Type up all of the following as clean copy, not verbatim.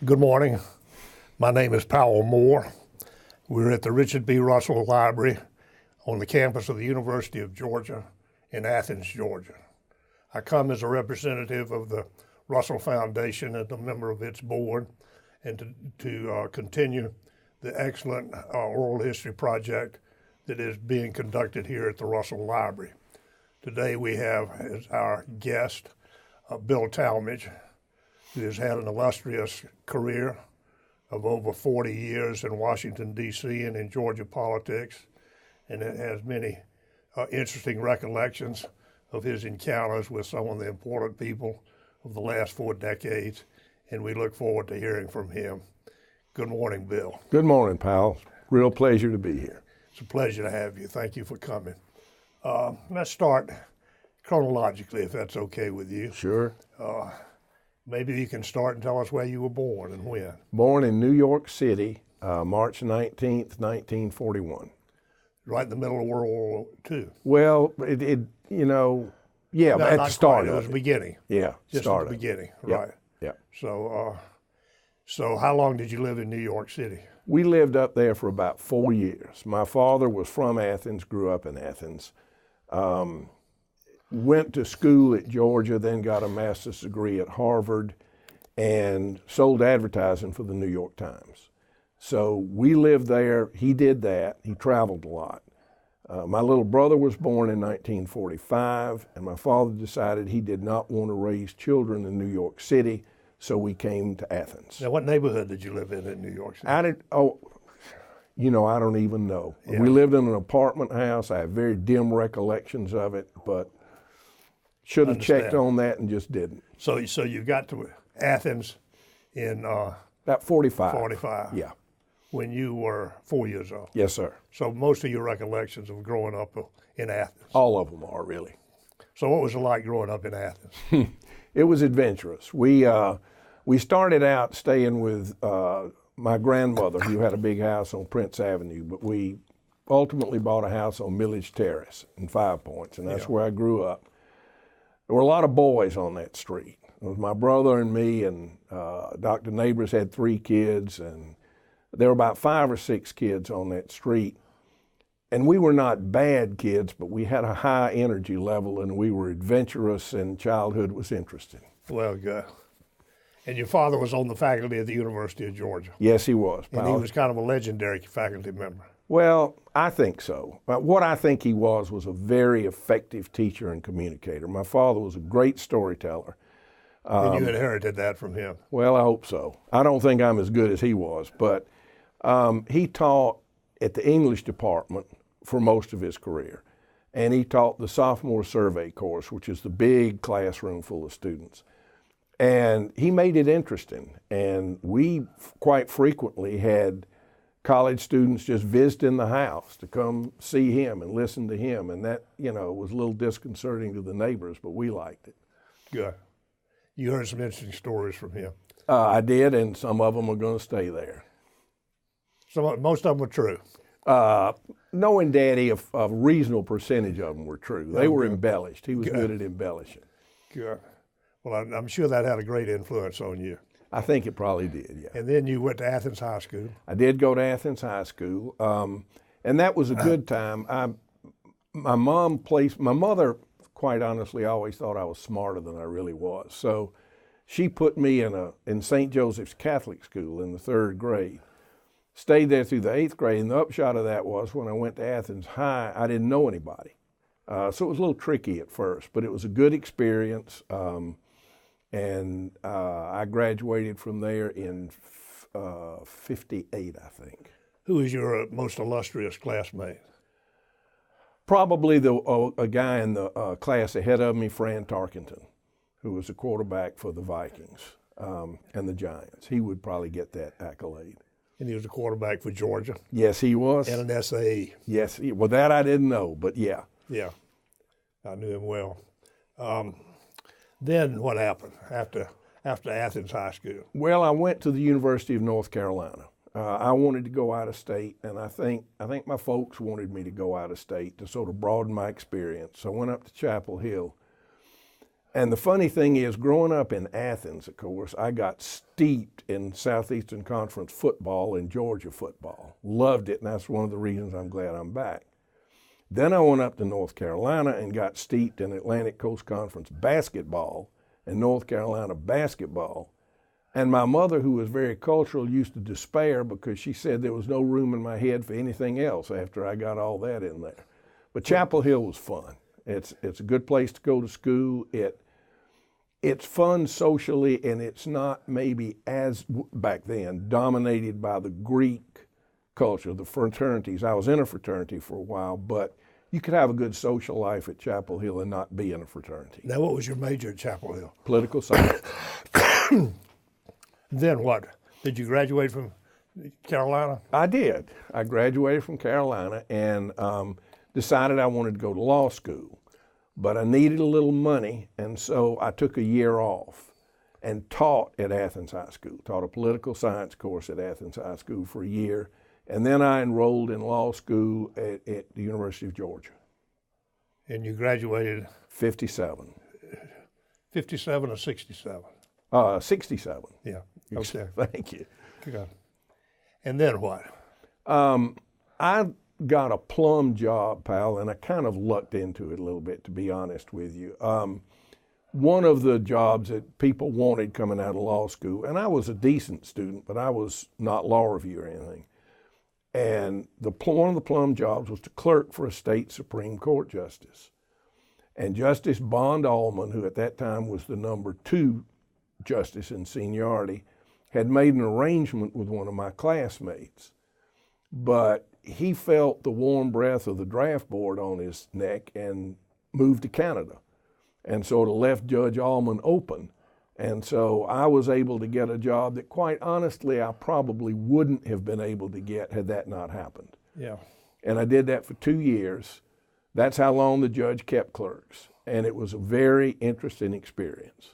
Good morning. My name is Powell Moore. We're at the Richard B. Russell Library on the campus of the University of Georgia in Athens, Georgia. I come as a representative of the Russell Foundation and a member of its board, and to continue the excellent oral history project that is being conducted here at the Russell Library. Today we have as our guest Bill Talmadge, who has had an illustrious career of over 40 years in Washington, D.C. and in Georgia politics, and it has many interesting recollections of his encounters with some of the important people of the last 4 decades, and we look forward to hearing from him. Good morning, Bill. Good morning, Powell. Real pleasure to be here. It's a pleasure to have you. Thank you for coming. Let's start chronologically, if that's okay with you. Sure. Maybe you can start and tell us where you were born and when. Born in New York City, March 19th, 1941. Right in the middle of World War II. Well, at the start It was the beginning. Yeah, just at the beginning, right? Yeah. So how long did you live in New York City? We lived up there for about 4 years. My father was from Athens, grew up in Athens. Went to school at Georgia, then got a master's degree at Harvard, and sold advertising for the New York Times. So we lived there. He did that. He traveled a lot. My little brother was born in 1945, and my father decided he did not want to raise children in New York City, so we came to Athens. Now, what neighborhood did you live in New York City? I don't even know. Yeah. We lived in an apartment house. I have very dim recollections of it, but should have checked on that and just didn't. So you got to Athens in about 45. 45. Yeah. When you were 4 years old. Yes, sir. So most of your recollections of growing up in Athens. All of them are, really. So what was it like growing up in Athens? It was adventurous. We started out staying with my grandmother, who had a big house on Prince Avenue, but we ultimately bought a house on Millage Terrace in 5 Points, and that's where I grew up. There were a lot of boys on that street. It was my brother and me, and Dr. Neighbors had 3 kids, and there were about 5 or 6 kids on that street. And we were not bad kids, but we had a high energy level, and we were adventurous, and childhood was interesting. Well, good. And your father was on the faculty at the University of Georgia. Yes, he was. And he was kind of a legendary faculty member. Well, I think so. What I think he was a very effective teacher and communicator. My father was a great storyteller. And you inherited that from him. Well, I hope so. I don't think I'm as good as he was, but he taught at the English department for most of his career. And he taught the sophomore survey course, which is the big classroom full of students. And he made it interesting. And we quite frequently had college students just visiting the house to come see him and listen to him. And that, was a little disconcerting to the neighbors, but we liked it. Good. You heard some interesting stories from him. I did, and some of them are going to stay there. Most of them were true. Knowing Daddy, a reasonable percentage of them were true. They were embellished. He was good at embellishing. Good. Well, I'm sure that had a great influence on you. I think it probably did, yeah. And then you went to Athens High School. I did go to Athens High School, and that was a good time. My mother, quite honestly, always thought I was smarter than I really was. So she put me in St. Joseph's Catholic School in the 3rd grade. Stayed there through the 8th grade, and the upshot of that was when I went to Athens High, I didn't know anybody. So it was a little tricky at first, but it was a good experience. And I graduated from there in 58, I think. Who was your most illustrious classmate? Probably a guy in the class ahead of me, Fran Tarkenton, who was a quarterback for the Vikings and the Giants. He would probably get that accolade. And he was a quarterback for Georgia? Yes, he was. And an SAE? Yes. Well, that I didn't know, but yeah. Yeah, I knew him well. Then what happened after Athens High School? Well, I went to the University of North Carolina. I wanted to go out of state, and I think my folks wanted me to go out of state to sort of broaden my experience. So I went up to Chapel Hill. And the funny thing is, growing up in Athens, of course, I got steeped in Southeastern Conference football and Georgia football. Loved it, and that's one of the reasons I'm glad I'm back. Then I went up to North Carolina and got steeped in Atlantic Coast Conference basketball and North Carolina basketball. And my mother, who was very cultural, used to despair because she said there was no room in my head for anything else after I got all that in there. But Chapel Hill was fun. It's a good place to go to school. It's fun socially, and it's not maybe as, back then, dominated by the Greek culture, the fraternities. I was in a fraternity for a while, but you could have a good social life at Chapel Hill and not be in a fraternity. Now, what was your major at Chapel Hill? Political science. Then what? Did you graduate from Carolina? I did. I graduated from Carolina and decided I wanted to go to law school. But I needed a little money, and so I took a year off and taught at Athens High School, taught a political science course at Athens High School for a year, and then I enrolled in law school at the University of Georgia. And you graduated? 57. 57 or 67? 67. Yeah. Okay. Thank you. Good. And then what? I got a plum job, pal, and I kind of lucked into it a little bit, to be honest with you. One of the jobs that people wanted coming out of law school, and I was a decent student, but I was not law review or anything. And one of the plum jobs was to clerk for a state Supreme Court justice. And Justice Bond Allman, who at that time was the number 2 justice in seniority, had made an arrangement with one of my classmates. But he felt the warm breath of the draft board on his neck and moved to Canada, and sort of left Judge Allman open. And so I was able to get a job that, quite honestly, I probably wouldn't have been able to get had that not happened. Yeah. And I did that for 2 years. That's how long the judge kept clerks. And it was a very interesting experience.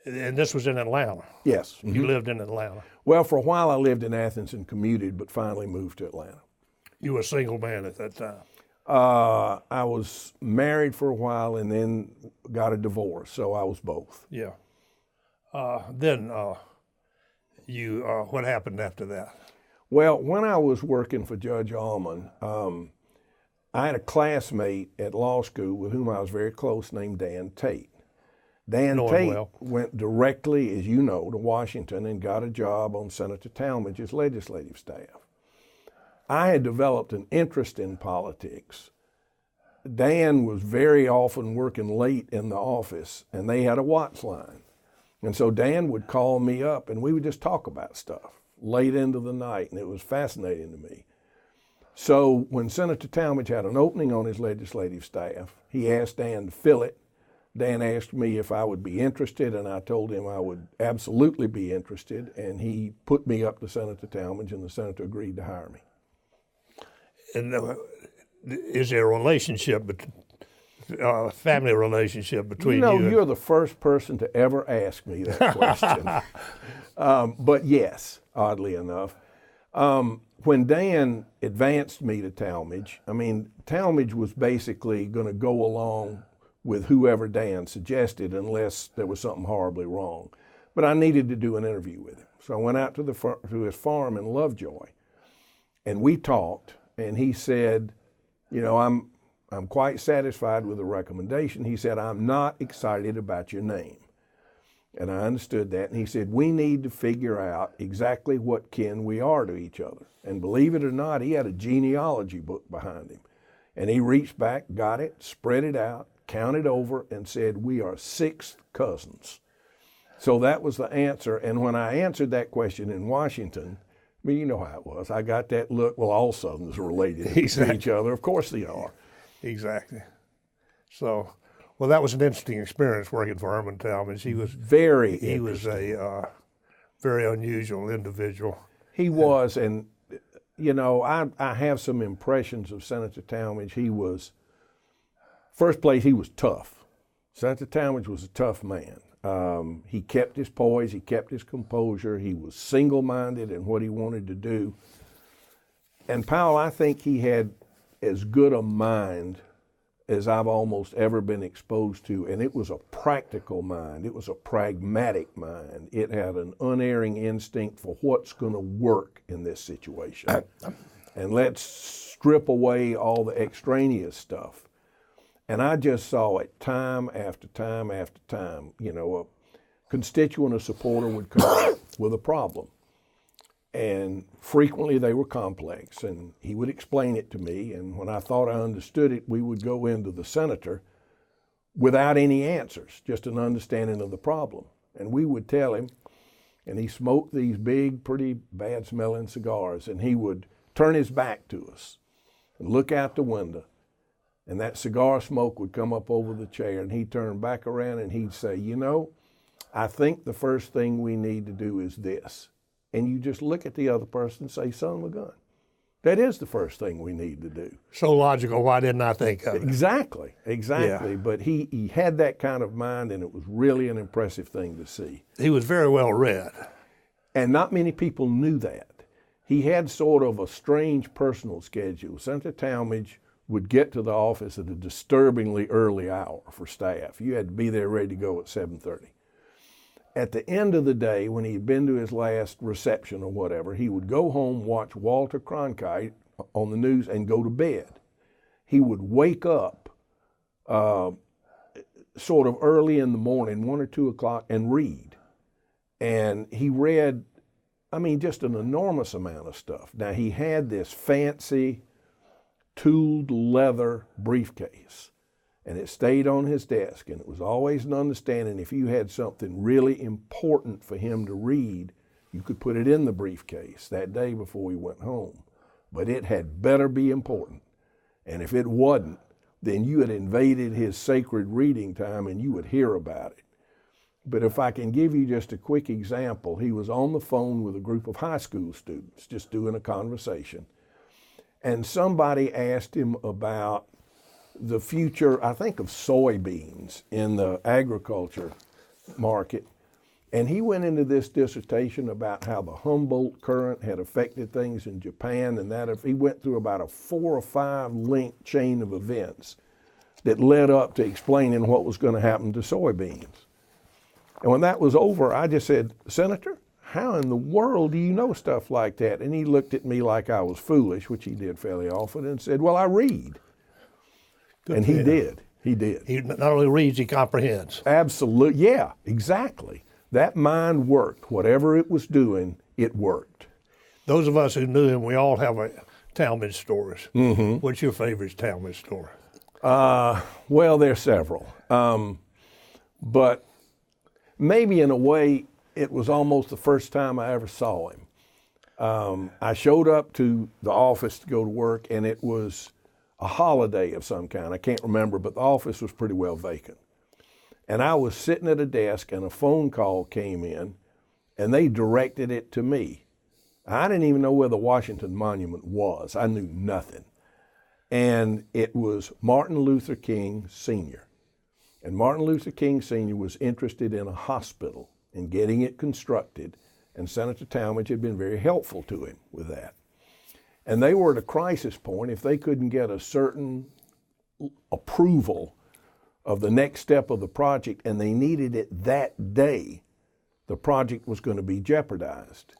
And this was in Atlanta? Yes. You lived in Atlanta? Well, for a while I lived in Athens and commuted, but finally moved to Atlanta. You were a single man at that time? I was married for a while and then got a divorce, so I was both. Yeah. Then what happened after that? Well, when I was working for Judge Allman, I had a classmate at law school with whom I was very close named Dan Tate. Dan Tate went directly, as you know, to Washington and got a job on Senator Talmadge's legislative staff. I had developed an interest in politics. Dan was very often working late in the office, and they had a watch line. And so Dan would call me up, and we would just talk about stuff late into the night, and it was fascinating to me. So when Senator Talmadge had an opening on his legislative staff, he asked Dan to fill it. Dan asked me if I would be interested, and I told him I would absolutely be interested, and he put me up to Senator Talmadge, and the senator agreed to hire me. And is there a relationship, family relationship between you? You're the first person to ever ask me that question. But yes, oddly enough. When Dan advanced me to Talmadge, Talmadge was basically going to go along with whoever Dan suggested unless there was something horribly wrong. But I needed to do an interview with him. So I went out to his farm in Lovejoy, and we talked, and he said, I'm quite satisfied with the recommendation. He said, I'm not excited about your name. And I understood that, and he said, we need to figure out exactly what kin we are to each other. And believe it or not, he had a genealogy book behind him. And he reached back, got it, spread it out, counted over, and said, we are 6th cousins. So that was the answer. And when I answered that question in Washington, you know how it was. I got that look, well, all Southerners are related to each other. Of course they are. Exactly. So, well, that was an interesting experience working for Herman Talmadge. He was He was a very unusual individual. He was, and I have some impressions of Senator Talmadge. He was, first place, he was tough. Senator Talmadge was a tough man. He kept his poise, he kept his composure, he was single-minded in what he wanted to do. And Powell, I think he had as good a mind as I've almost ever been exposed to, and it was a practical mind. It was a pragmatic mind. It had an unerring instinct for what's going to work in this situation. And let's strip away all the extraneous stuff. And I just saw it time after time after time. You know, a constituent or supporter would come up with a problem. And frequently they were complex, and he would explain it to me, and when I thought I understood it, we would go into the senator without any answers, just an understanding of the problem. And we would tell him, and he smoked these big, pretty bad-smelling cigars, and he would turn his back to us and look out the window, and that cigar smoke would come up over the chair, and he'd turn back around and he'd say, you know, I think the first thing we need to do is this. And you just look at the other person and say, son of a gun. That is the first thing we need to do. So logical, why didn't I think of it? Exactly. Yeah. But he had that kind of mind, and it was really an impressive thing to see. He was very well read. And not many people knew that. He had sort of a strange personal schedule. Senator Talmadge would get to the office at a disturbingly early hour for staff. You had to be there ready to go at 7:30. At the end of the day, when he'd been to his last reception or whatever, he would go home, watch Walter Cronkite on the news, and go to bed. He would wake up sort of early in the morning, 1 or 2 o'clock, and read. And he read, I mean, just an enormous amount of stuff. Now, he had this fancy tooled leather briefcase, and it stayed on his desk, and it was always an understanding if you had something really important for him to read, you could put it in the briefcase that day before he went home. But it had better be important. And if it wasn't, then you had invaded his sacred reading time and you would hear about it. But if I can give you just a quick example, he was on the phone with a group of high school students, just doing a conversation. And somebody asked him about the future, I think, of soybeans in the agriculture market. And he went into this dissertation about how the Humboldt current had affected things in Japan, and that if he went through about a 4 or 5 link chain of events that led up to explaining what was going to happen to soybeans. And when that was over, I just said, Senator, how in the world do you know stuff like that? And he looked at me like I was foolish, which he did fairly often, and said, well, I read. And he did. He did. He not only reads, he comprehends. Absolutely. Yeah, exactly. That mind worked. Whatever it was doing, it worked. Those of us who knew him, we all have a Talmadge stories. Mm-hmm. What's your favorite Talmadge story? Well, there's several. But maybe in a way, it was almost the first time I ever saw him. I showed up to the office to go to work, and it was a holiday of some kind. I can't remember, but the office was pretty well vacant. And I was sitting at a desk, and a phone call came in, and they directed it to me. I didn't even know where the Washington Monument was. I knew nothing. And it was Martin Luther King Sr. And Martin Luther King Sr. was interested in a hospital and getting it constructed, and Senator Talmadge had been very helpful to him with that. And they were at a crisis point. If they couldn't get a certain approval of the next step of the project and they needed it that day, the project was going to be jeopardized.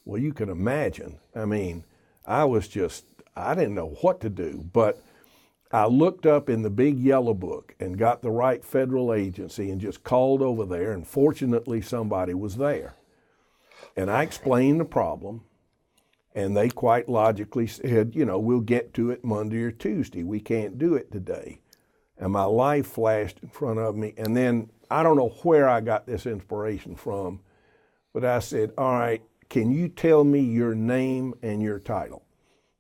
Well, you can imagine. I mean, I didn't know what to do, but I looked up in the big yellow book and got the right federal agency and just called over there, and fortunately somebody was there. And I explained the problem. And they quite logically said, you know, we'll get to it Monday or Tuesday. We can't do it today. And my life flashed in front of me. And then I don't know where I got this inspiration from, but I said, all right, can you tell me your name and your title?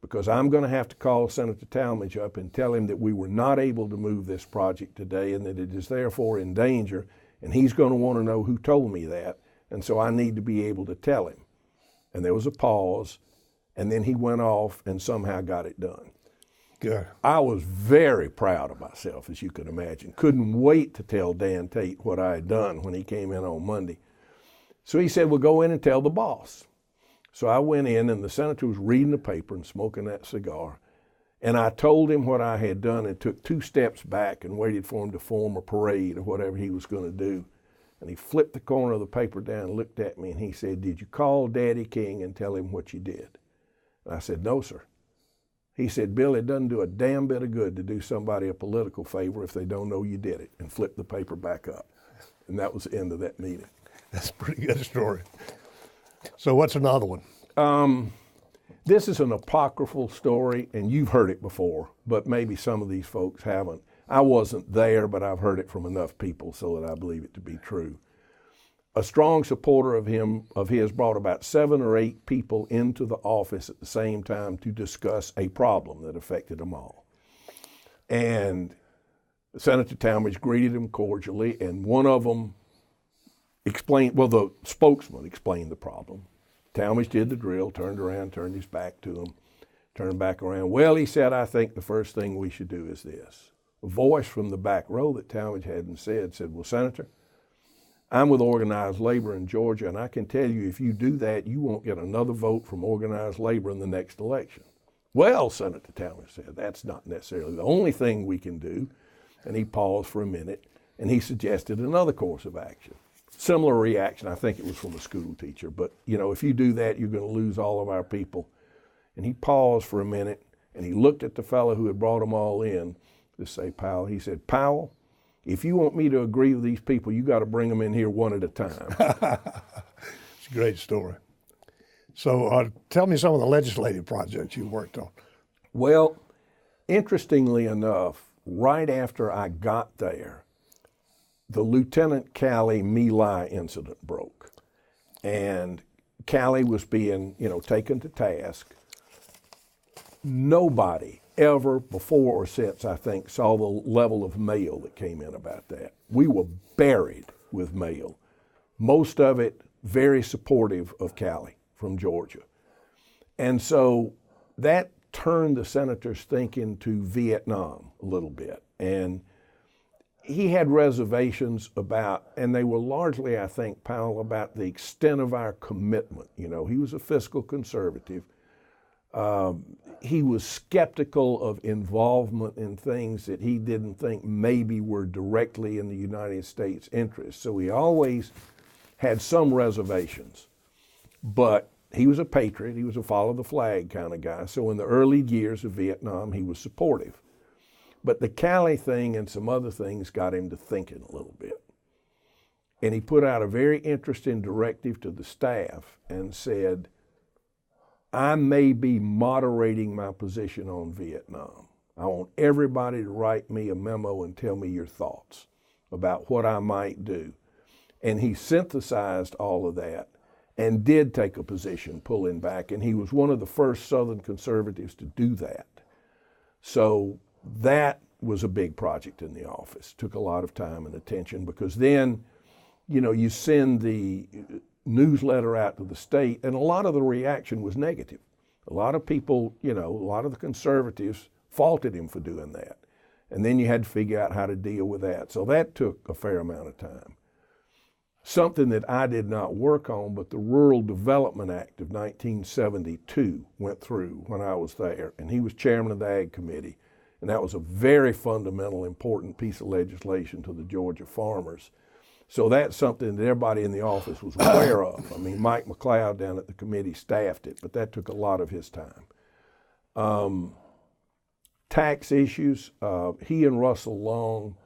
Because I'm going to have to call Senator Talmadge up and tell him that we were not able to move this project today and that it is therefore in danger. And he's going to want to know who told me that. And so I need to be able to tell him. And there was a pause. And then he went off and somehow got it done. Good. I was very proud of myself, as you can imagine. Couldn't wait to tell Dan Tate what I had done when he came in on Monday. So he said, well, go in and tell the boss. So I went in, and the senator was reading the paper and smoking that cigar. And I told him what I had done and took 2 steps back and waited for him to form a parade or whatever he was going to do. And he flipped the corner of the paper down and looked at me and he said, "Did you call Daddy King and tell him what you did?" And I said, "No, sir." He said, "Bill, it doesn't do a damn bit of good to do somebody a political favor if they don't know you did it," and flipped the paper back up. And that was the end of that meeting. That's a pretty good story. So what's another one? This is an apocryphal story, and you've heard it before, but maybe some of these folks haven't. I wasn't there, but I've heard it from enough people so that I believe it to be true. A strong supporter of his brought about 7 or 8 people into the office at the same time to discuss a problem that affected them all. And Senator Talmadge greeted him cordially, and one of them the spokesman explained the problem. Talmadge did the drill, turned around, turned his back to him, turned back around. "Well," he said, "I think the first thing we should do is this." A voice from the back row that Talmadge hadn't said, "Well, Senator, I'm with organized labor in Georgia, and I can tell you if you do that, you won't get another vote from organized labor in the next election." "Well," Senator Talmadge said, "that's not necessarily the only thing we can do." And he paused for a minute, and he suggested another course of action. Similar reaction, I think it was from a school teacher, but if you do that, you're going to lose all of our people. And he paused for a minute, and he looked at the fellow who had brought them all in to say, Powell. He said, "Powell, if you want me to agree with these people, you got to bring them in here one at a time." It's a great story. So tell me some of the legislative projects you worked on. Well, interestingly enough, right after I got there, the Lieutenant Calley My Lai incident broke. And Calley was being, taken to task. Nobody ever before or since, I think, saw the level of mail that came in about that. We were buried with mail. Most of it very supportive of Calley from Georgia. And so that turned the senator's thinking to Vietnam a little bit. And he had reservations about, and they were largely, I think, Powell, about the extent of our commitment. He was a fiscal conservative. He was skeptical of involvement in things that he didn't think maybe were directly in the United States' interest. So he always had some reservations. But he was a patriot. He was a follow the flag kind of guy. So in the early years of Vietnam, he was supportive. But the Calley thing and some other things got him to thinking a little bit. And he put out a very interesting directive to the staff and said, "I may be moderating my position on Vietnam. I want everybody to write me a memo and tell me your thoughts about what I might do." And he synthesized all of that and did take a position pulling back. And he was one of the first Southern conservatives to do that. So that was a big project in the office. Took a lot of time and attention because then, you send the newsletter out to the state and a lot of the reaction was negative. A lot of people, a lot of the conservatives faulted him for doing that. And then you had to figure out how to deal with that. So that took a fair amount of time. Something that I did not work on, but the Rural Development Act of 1972 went through when I was there, and he was chairman of the Ag Committee. And that was a very fundamental, important piece of legislation to the Georgia farmers. So that's something that everybody in the office was aware of. I mean, Mike McLeod down at the committee staffed it, but that took a lot of his time. Tax issues, he and Russell Long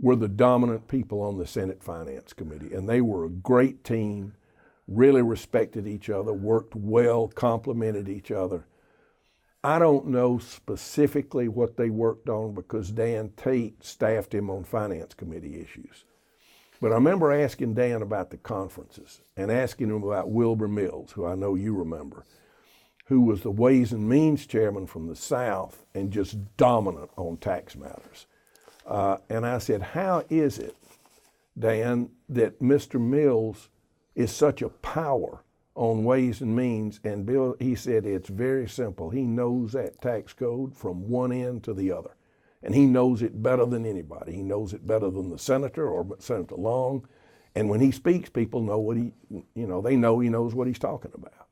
were the dominant people on the Senate Finance Committee, and they were a great team, really respected each other, worked well, complimented each other. I don't know specifically what they worked on because Dan Tate staffed him on Finance Committee issues. But I remember asking Dan about the conferences and asking him about Wilbur Mills, who I know you remember, who was the Ways and Means chairman from the South and just dominant on tax matters. And I said, "How is it, Dan, that Mr. Mills is such a power on Ways and Means?" And Bill, he said, "It's very simple. He knows that tax code from one end to the other. And he knows it better than anybody. He knows it better than the senator or Senator Long. And when he speaks, people know they know he knows what he's talking about."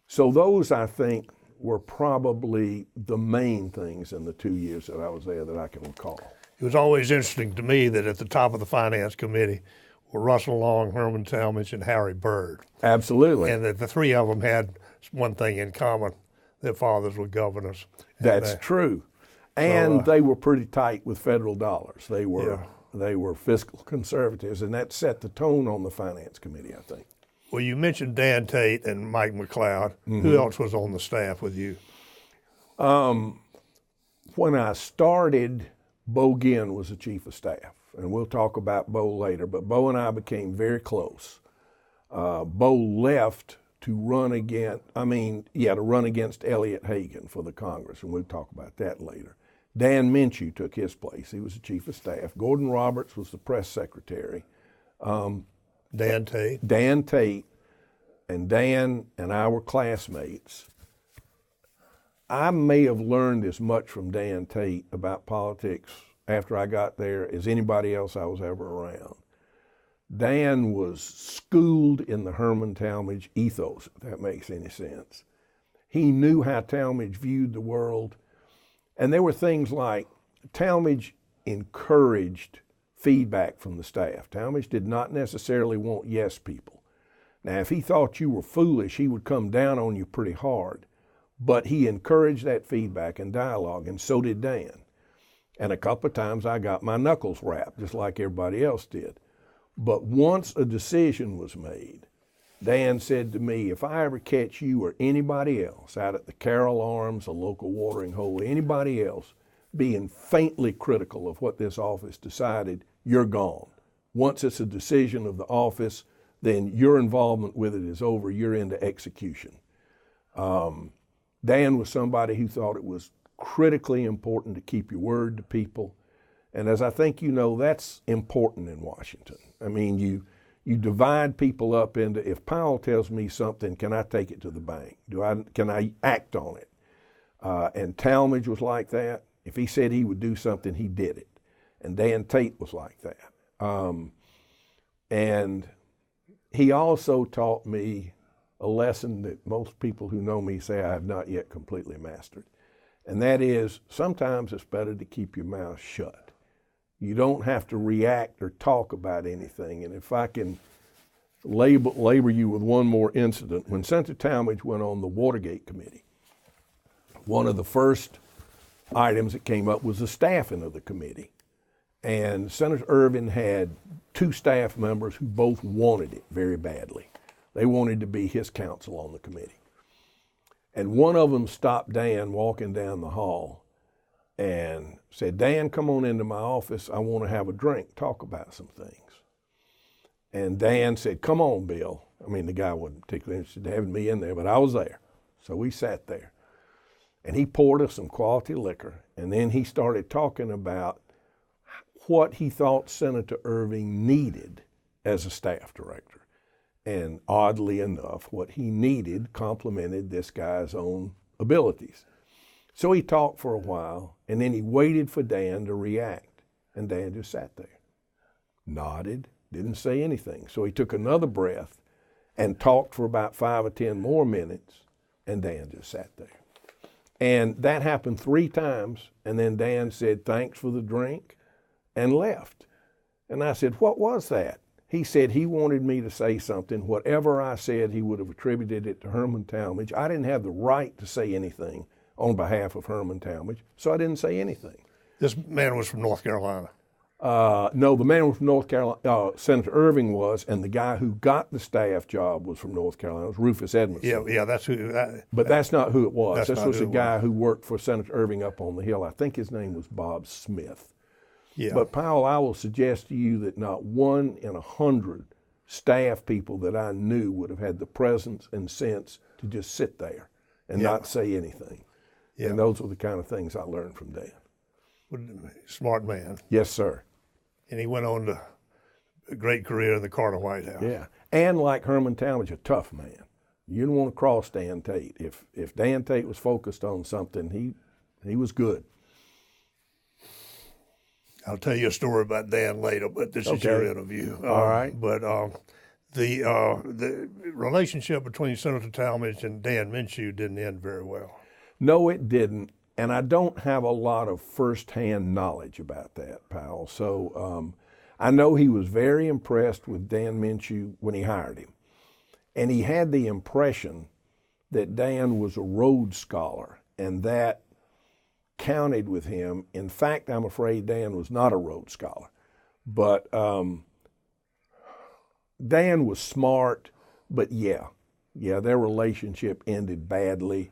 So those, I think, were probably the main things in the 2 years that I was there that I can recall. It was always interesting to me that at the top of the Finance Committee were Russell Long, Herman Talmadge, and Harry Byrd. Absolutely. And that the three of them had one thing in common: their fathers were governors. That's true. And they were pretty tight with federal dollars. They were fiscal conservatives, and that set the tone on the Finance Committee, I think. Well, you mentioned Dan Tate and Mike McLeod. Who else was on the staff with you? When I started, Bo Ginn was the chief of staff, and we'll talk about Bo later, but Bo and I became very close. Bo left to run against Elliott Hagan for the Congress, and we'll talk about that later. Dan Minshew took his place. He was the chief of staff. Gordon Roberts was the press secretary. Dan Tate. Dan Tate, and Dan and I were classmates. I may have learned as much from Dan Tate about politics after I got there as anybody else I was ever around. Dan was schooled in the Herman Talmadge ethos, if that makes any sense. He knew how Talmadge viewed the world. And there were things like Talmadge encouraged feedback from the staff. Talmadge did not necessarily want yes people. Now, if he thought you were foolish, he would come down on you pretty hard. But he encouraged that feedback and dialogue, and so did Dan. And a couple of times I got my knuckles rapped, just like everybody else did. But once a decision was made, Dan said to me, if I ever catch you or anybody else out at the Carroll Arms, a local watering hole, anybody else being faintly critical of what this office decided, you're gone. Once it's a decision of the office, then your involvement with it is over. You're into execution. Dan was somebody who thought it was critically important to keep your word to people. And as I think you know, that's important in Washington. I mean, you divide people up into, if Powell tells me something, can I take it to the bank? Can I act on it? And Talmadge was like that. If he said he would do something, he did it. And Dan Tate was like that. And he also taught me a lesson that most people who know me say I have not yet completely mastered. And that is, sometimes it's better to keep your mouth shut. You don't have to react or talk about anything. And if I can labor you with one more incident, when Senator Talmadge went on the Watergate Committee, one of the first items that came up was the staffing of the committee. And Senator Irvin had two staff members who both wanted it very badly. They wanted to be his counsel on the committee. And one of them stopped Dan walking down the hall and said, Dan, come on into my office. I want to have a drink, talk about some things. And Dan said, come on, Bill. I mean, the guy wasn't particularly interested in having me in there, but I was there. So we sat there. And he poured us some quality liquor, and then he started talking about what he thought Senator Irving needed as a staff director. And oddly enough, what he needed complemented this guy's own abilities. So he talked for a while, and then he waited for Dan to react. And Dan just sat there, nodded, didn't say anything. So he took another breath and talked for about 5 or 10 more minutes, and Dan just sat there. And that happened 3 times, and then Dan said, thanks for the drink, and left. And I said, what was that? He said he wanted me to say something. Whatever I said, he would have attributed it to Herman Talmadge. I didn't have the right to say anything on behalf of Herman Talmadge, so I didn't say anything. This man was from North Carolina. No, the man was from North Carolina. Senator Irving was, and the guy who got the staff job was from North Carolina. It was Rufus Edmondson. Yeah, that's who. But that's not who it was. This was a guy was. who worked for Senator Irving up on the Hill. I think his name was Bob Smith. Yeah. But Powell, I will suggest to you that not 1 in 100 staff people that I knew would have had the presence and sense to just sit there and not say anything. Yeah. And those were the kind of things I learned from Dan. Smart man. Yes, sir. And he went on to a great career in the Carter White House. Yeah. And like Herman Talmadge, a tough man. You didn't want to cross Dan Tate. If Dan Tate was focused on something, he was good. I'll tell you a story about Dan later, but this is your interview. All right. But the relationship between Senator Talmadge and Dan Minshew didn't end very well. No, it didn't. And I don't have a lot of firsthand knowledge about that, Powell. So I know he was very impressed with Dan Minshew when he hired him. And he had the impression that Dan was a Rhodes Scholar, and that counted with him. In fact, I'm afraid Dan was not a Rhodes Scholar. But Dan was smart, but yeah, their relationship ended badly.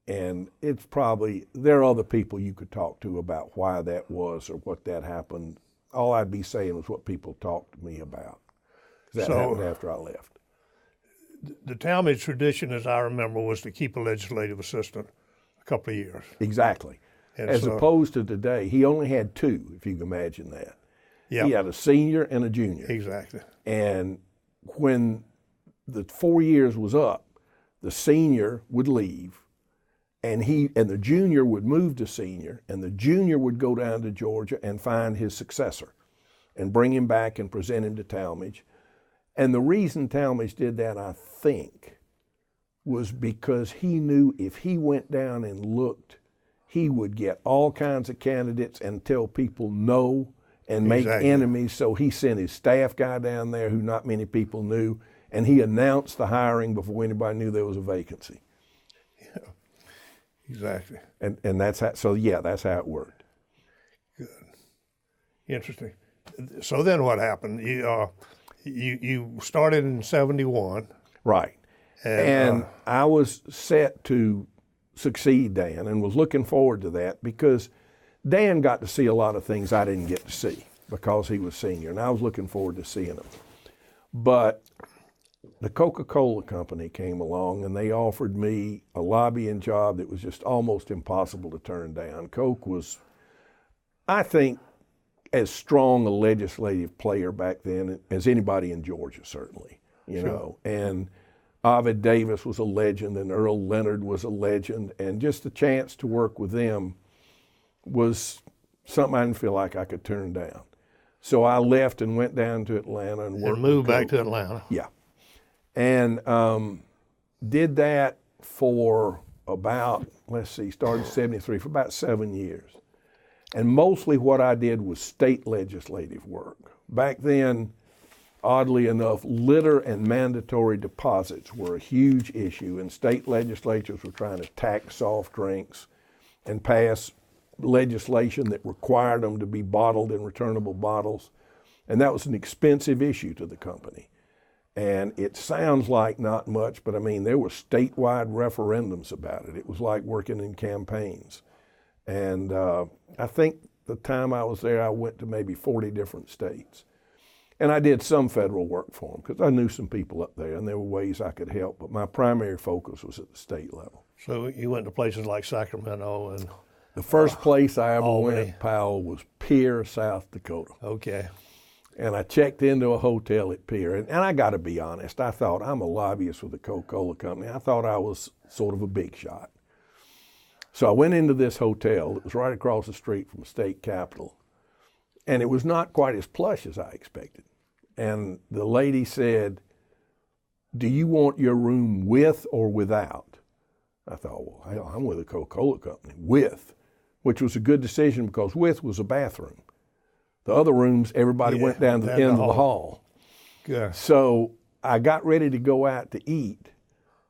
And it's probably, there are other people you could talk to about why that was or what that happened. All I'd be saying was what people talked to me about. That happened after I left. The Talmadge tradition, as I remember, was to keep a legislative assistant a couple of years. Exactly. And as opposed to today, he only had two, if you can imagine that. Yeah. He had a senior and a junior. Exactly. And when the 4 years was up, the senior would leave, and the junior would move to senior, and the junior would go down to Georgia and find his successor and bring him back and present him to Talmadge. And the reason Talmadge did that, I think, was because he knew if he went down and looked, he would get all kinds of candidates and tell people no and make enemies. So he sent his staff guy down there who not many people knew, and he announced the hiring before anybody knew there was a vacancy. Yeah, exactly. And that's how, so yeah, that's how it worked. Good. Interesting. So then what happened? You started in 71. Right. And I was set to succeed Dan and was looking forward to that because Dan got to see a lot of things I didn't get to see because he was senior, and I was looking forward to seeing them. But the CocaCola company came along and they offered me a lobbying job that was just almost impossible to turn down. Coke was, I think, as strong a legislative player back then as anybody in Georgia, certainly, you know. And Ovid Davis was a legend, and Earl Leonard was a legend, and just the chance to work with them was something I didn't feel like I could turn down. So I left and went down to Atlanta and worked. And moved back to Atlanta. Yeah. And did that for about, started in 73, for about 7 years. And mostly what I did was state legislative work. Back then, oddly enough, litter and mandatory deposits were a huge issue, and state legislatures were trying to tax soft drinks and pass legislation that required them to be bottled in returnable bottles. And that was an expensive issue to the company. And it sounds like not much, but I mean, there were statewide referendums about it. It was like working in campaigns. And I think the time I was there, I went to maybe 40 different states. And I did some federal work for them because I knew some people up there and there were ways I could help. But my primary focus was at the state level. So you went to places like Sacramento and... The first place I ever went at Powell was Pierre, South Dakota. Okay. And I checked into a hotel at Pierre. And I got to be honest, I thought, I'm a lobbyist with the Coca-Cola company. I thought I was sort of a big shot. So I went into this hotel. It was right across the street from the state capitol. And it was not quite as plush as I expected. And the lady said, "Do you want your room with or without?" I thought, well, hell, I'm with the Coca-Cola company. With, which was a good decision because with was a bathroom. The other rooms, everybody went down to the end of the hall. Good. So I got ready to go out to eat.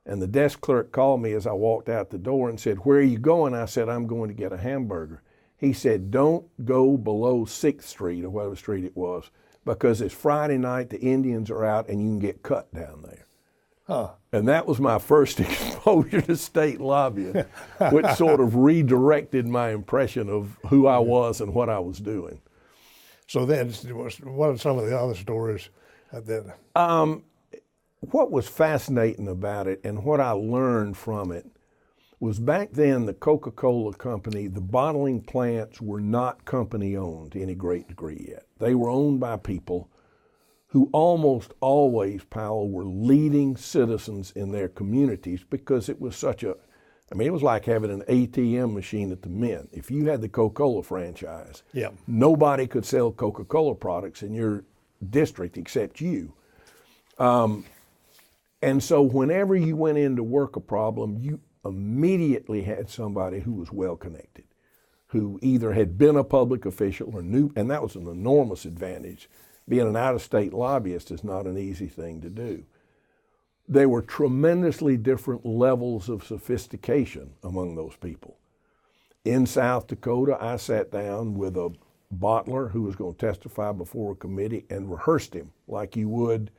And the desk clerk called me as I walked out the door and said, "Where are you going?" I said, "I'm going to get a hamburger." He said, "Don't go below 6th Street or whatever street it was because it's Friday night, the Indians are out, and you can get cut down there." Huh. And that was my first exposure to state lobbying, which sort of redirected my impression of who I was and what I was doing. So then, what are some of the other stories that... What was fascinating about it and what I learned from it was back then the Coca-Cola company, the bottling plants were not company owned to any great degree yet. They were owned by people who almost always, Powell, were leading citizens in their communities because it was such a, it was like having an ATM machine at the Mint. If you had the Coca-Cola franchise, nobody could sell Coca-Cola products in your district except you. And so whenever you went in to work a problem, immediately had somebody who was well connected, who either had been a public official or knew, and that was an enormous advantage. Being an out-of-state lobbyist is not an easy thing to do. There were tremendously different levels of sophistication among those people. In South Dakota, I sat down with a bottler who was going to testify before a committee and rehearsed him like you would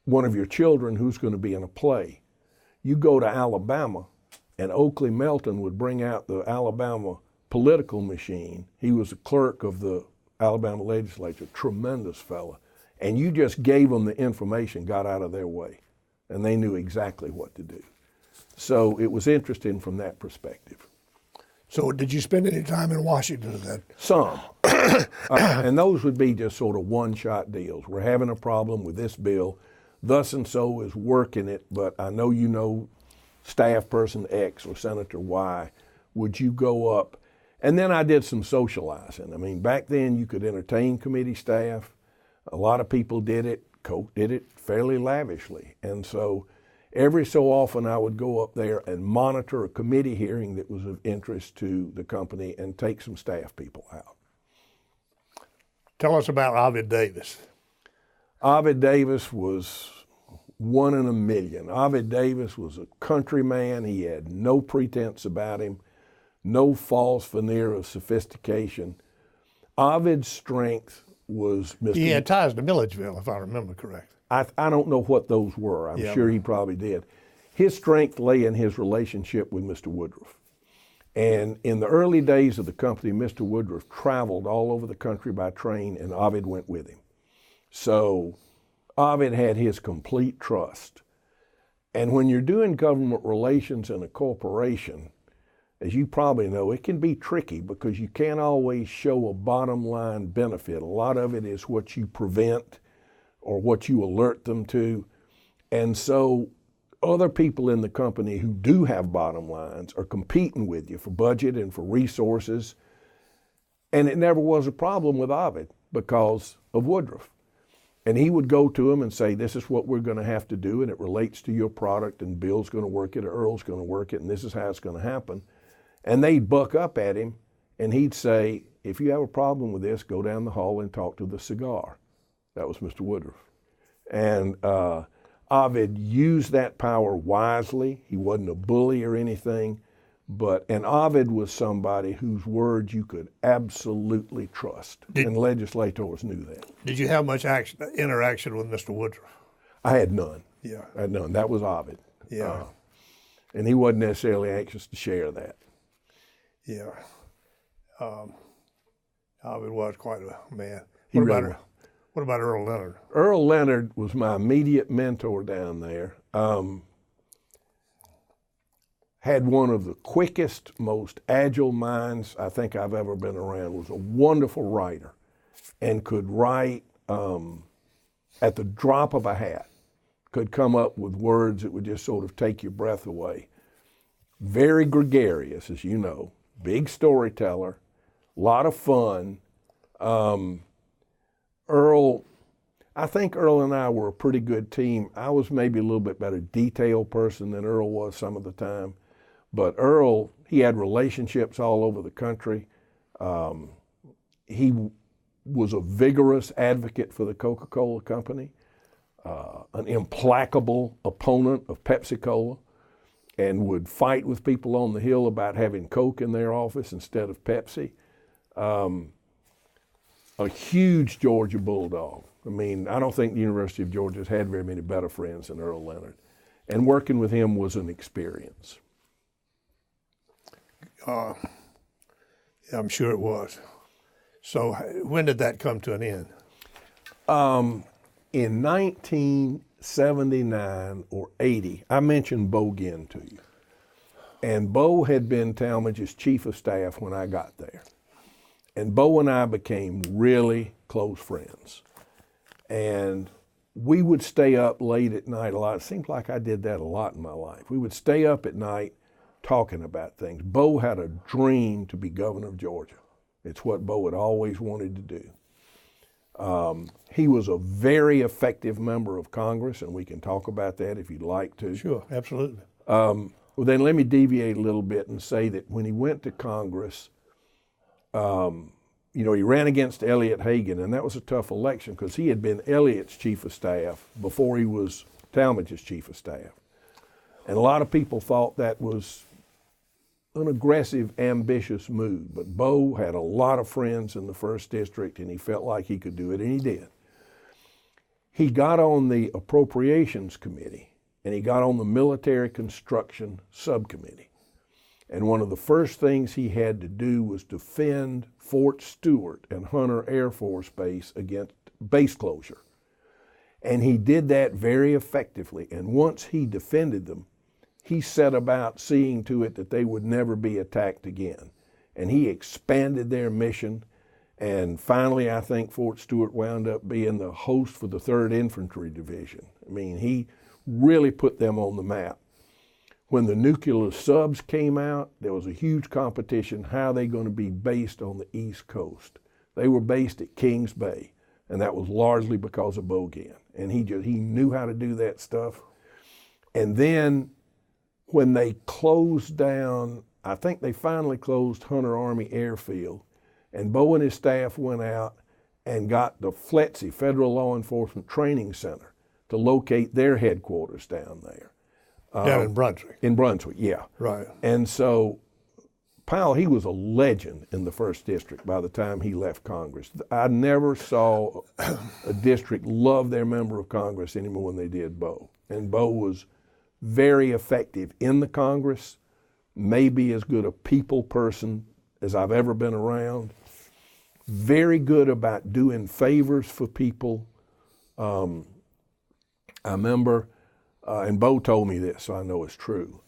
one of your children who's going to be in a play. You go to Alabama, and Oakley Melton would bring out the Alabama political machine. He was a clerk of the Alabama legislature, tremendous fella. And you just gave them the information, got out of their way, and they knew exactly what to do. So it was interesting from that perspective. So did you spend any time in Washington then? Some. And those would be just sort of one-shot deals. We're having a problem with this bill. Thus and so is working it, but I know you know staff person X or Senator Y. Would you go up? And then I did some socializing. I mean, back then you could entertain committee staff. A lot of people did it. Coke did it fairly lavishly. And so every so often I would go up there and monitor a committee hearing that was of interest to the company and take some staff people out. Tell us about Ovid Davis. Ovid Davis was one in a million. Ovid Davis was a country man. He had no pretense about him, no false veneer of sophistication. Ovid's strength was Mr. He had ties to Milledgeville, if I remember correct. I don't know what those were. I'm sure he probably did. His strength lay in his relationship with Mr. Woodruff. And in the early days of the company, Mr. Woodruff traveled all over the country by train, and Ovid went with him. So Ovid had his complete trust. And when you're doing government relations in a corporation, as you probably know, it can be tricky because you can't always show a bottom line benefit. A lot of it is what you prevent or what you alert them to. And so other people in the company who do have bottom lines are competing with you for budget and for resources. And it never was a problem with Ovid because of Woodruff. And he would go to him and say, this is what we're going to have to do, and it relates to your product, and Bill's going to work it, or Earl's going to work it, and this is how it's going to happen. And they'd buck up at him, and he'd say, if you have a problem with this, go down the hall and talk to the cigar. That was Mr. Woodruff. And Ovid used that power wisely. He wasn't a bully or anything, and Ovid was somebody whose word you could absolutely trust, and legislators knew that. Did you have much interaction with Mr. Woodruff? I had none. Yeah. I had none. That was Ovid. Yeah. And he wasn't necessarily anxious to share that. Yeah. Ovid was quite a man. What about Earl Leonard? Earl Leonard was my immediate mentor down there. Had one of the quickest, most agile minds I think I've ever been around, was a wonderful writer and could write at the drop of a hat, could come up with words that would just sort of take your breath away. Very gregarious, as you know, big storyteller, a lot of fun. I think Earl and I were a pretty good team. I was maybe a little bit better detail person than Earl was some of the time. But Earl, he had relationships all over the country. He was a vigorous advocate for the Coca-Cola company, an implacable opponent of Pepsi-Cola, and would fight with people on the Hill about having Coke in their office instead of Pepsi. A huge Georgia bulldog. I mean, I don't think the University of Georgia has had very many better friends than Earl Leonard. And working with him was an experience. I'm sure it was. So when did that come to an end? In 1979 or 80, I mentioned Bo Ginn to you. And Bo had been Talmadge's chief of staff when I got there. And Bo and I became really close friends. And we would stay up late at night a lot. It seems like I did that a lot in my life. We would stay up at night talking about things. Bo had a dream to be governor of Georgia. It's what Bo had always wanted to do. He was a very effective member of Congress, and we can talk about that if you'd like to. Sure, absolutely. Well, then let me deviate a little bit and say that when he went to Congress, he ran against Elliott Hagan, and that was a tough election because he had been Elliott's chief of staff before he was Talmadge's chief of staff. And a lot of people thought that was an aggressive, ambitious move. But Bo had a lot of friends in the 1st District, and he felt like he could do it, and he did. He got on the Appropriations Committee, and he got on the Military Construction Subcommittee. And one of the first things he had to do was defend Fort Stewart and Hunter Air Force Base against base closure. And he did that very effectively. And once he defended them, he set about seeing to it that they would never be attacked again. And he expanded their mission. And finally, I think Fort Stewart wound up being the host for the 3rd Infantry Division. I mean, he really put them on the map. When the nuclear subs came out, there was a huge competition. How are they going to be based on the East Coast? They were based at Kings Bay, and that was largely because of Bo Ginn. And he knew how to do that stuff. And then when they closed down, I think they finally closed Hunter Army Airfield, and Bo and his staff went out and got the FLETC, Federal Law Enforcement Training Center, to locate their headquarters down there. Down in Brunswick. In Brunswick, yeah. Right. And so Powell, he was a legend in the 1st District by the time he left Congress. I never saw a district love their member of Congress any more than they did Bo. And Bo was very effective in the Congress, maybe as good a people person as I've ever been around. Very good about doing favors for people. I remember, and Bo told me this, so I know it's true.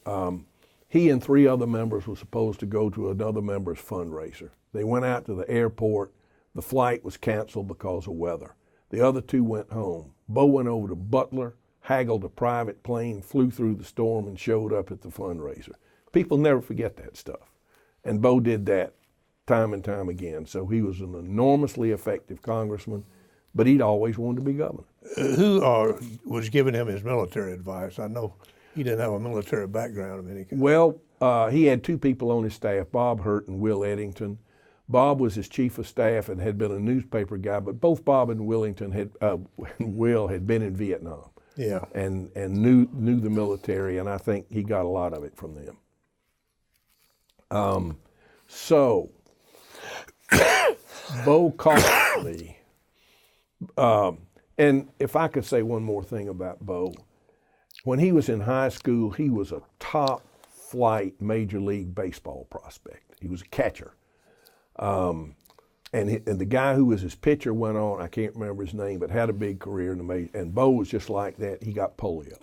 He and 3 other members were supposed to go to another member's fundraiser. They went out to the airport. The flight was canceled because of weather. The other 2 went home. Bo went over to Butler, haggled a private plane, flew through the storm, and showed up at the fundraiser. People never forget that stuff. And Bo did that time and time again. So he was an enormously effective congressman, but he'd always wanted to be governor. Who was giving him his military advice? I know he didn't have a military background of any kind. Well, he had 2 people on his staff, Bob Hurt and Will Eddington. Bob was his chief of staff and had been a newspaper guy, but both Bob and Will had been in Vietnam. Yeah. And knew the military, and I think he got a lot of it from them. So Bo called me. And if I could say one more thing about Bo, when he was in high school, he was a top flight Major League Baseball prospect. He was a catcher. And the guy who was his pitcher went on, I can't remember his name, but had a big career in the major. And Bo was just like that. He got polio.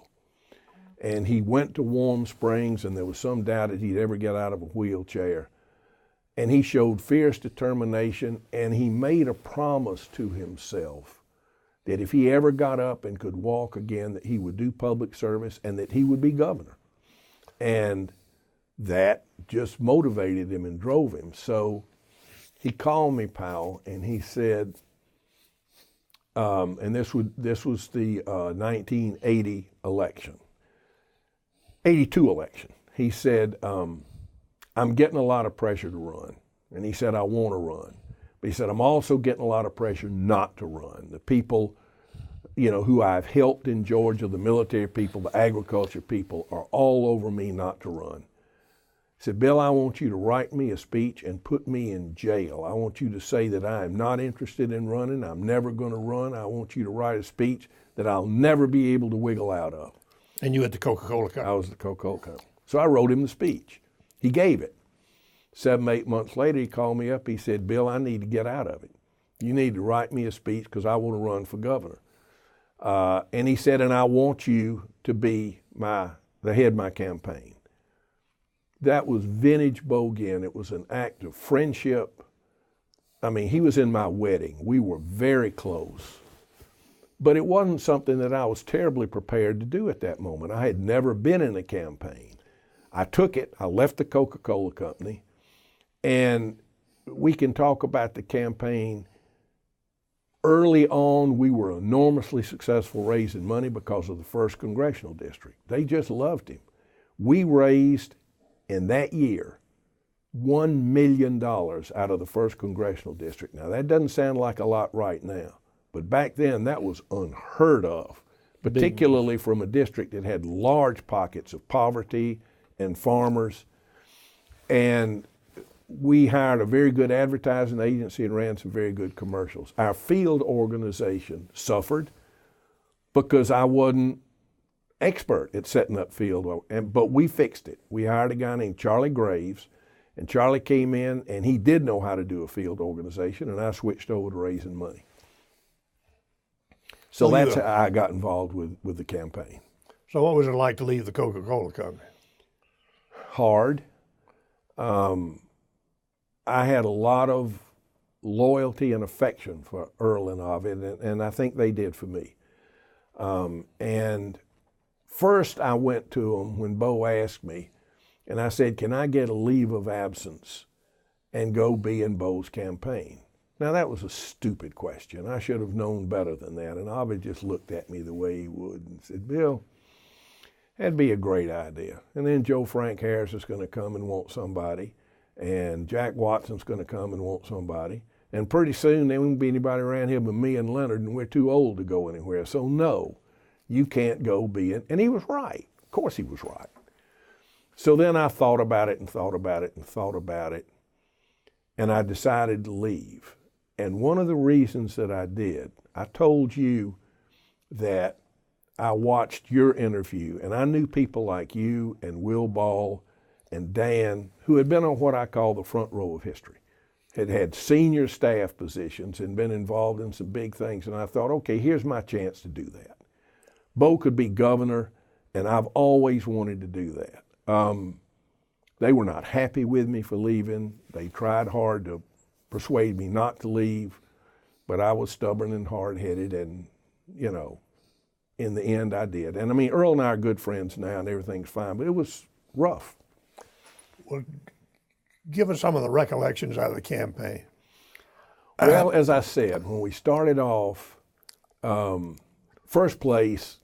And he went to Warm Springs, and there was some doubt that he'd ever get out of a wheelchair. And he showed fierce determination, and he made a promise to himself that if he ever got up and could walk again, that he would do public service and that he would be governor. And that just motivated him and drove him. So he called me, Powell, and he said, and this was the 1980 election, 82 election. He said, I'm getting a lot of pressure to run. And he said, I want to run. But he said, I'm also getting a lot of pressure not to run. The people, who I've helped in Georgia, the military people, the agriculture people, are all over me not to run. He said, Bill, I want you to write me a speech and put me in jail. I want you to say that I am not interested in running. I'm never going to run. I want you to write a speech that I'll never be able to wiggle out of. And you at the CocaCola company? I was at the CocaCola company. So I wrote him the speech. He gave it. 7, 8 months later, he called me up. He said, Bill, I need to get out of it. You need to write me a speech because I want to run for governor. And he said, and I want you to be the head of my campaign. That was vintage Bo Ginn. It was an act of friendship. I mean, he was in my wedding. We were very close. But it wasn't something that I was terribly prepared to do at that moment. I had never been in a campaign. I took it. I left the Coca-Cola company. And we can talk about the campaign. Early on, we were enormously successful raising money because of the 1st Congressional District. They just loved him. We raised in that year $1 million out of the 1st Congressional District. Now, that doesn't sound like a lot right now, but back then that was unheard of, particularly from a district that had large pockets of poverty and farmers. And we hired a very good advertising agency and ran some very good commercials. Our field organization suffered because I wasn't expert at setting up field, but we fixed it. We hired a guy named Charlie Graves, and Charlie came in and he did know how to do a field organization, and I switched over to raising money. So that's how I got involved with the campaign. So what was it like to leave the Coca-Cola company? Hard. I had a lot of loyalty and affection for Earl and Ovid, and I think they did for me. And first I went to them when Bo asked me, and I said, can I get a leave of absence and go be in Bo's campaign? Now that was a stupid question. I should have known better than that. And Ovid just looked at me the way he would and said, Bill, that'd be a great idea. And then Joe Frank Harris is going to come and want somebody, and Jack Watson's going to come and want somebody. And pretty soon there won't be anybody around here but me and Leonard, and we're too old to go anywhere. So no, you can't go be in. And he was right. Of course he was right. So then I thought about it and thought about it and thought about it, and I decided to leave. And one of the reasons that I did, I told you that I watched your interview, and I knew people like you and Will Ball and Dan, who had been on what I call the front row of history, had had senior staff positions and been involved in some big things. And I thought, okay, here's my chance to do that. Bo could be governor, and I've always wanted to do that. They were not happy with me for leaving. They tried hard to persuade me not to leave, but I was stubborn and hard-headed, and, you know, in the end I did. And I mean, Earl and I are good friends now and everything's fine, but it was rough. Well, give us some of the recollections out of the campaign. Well, as I said, when we started off, first place,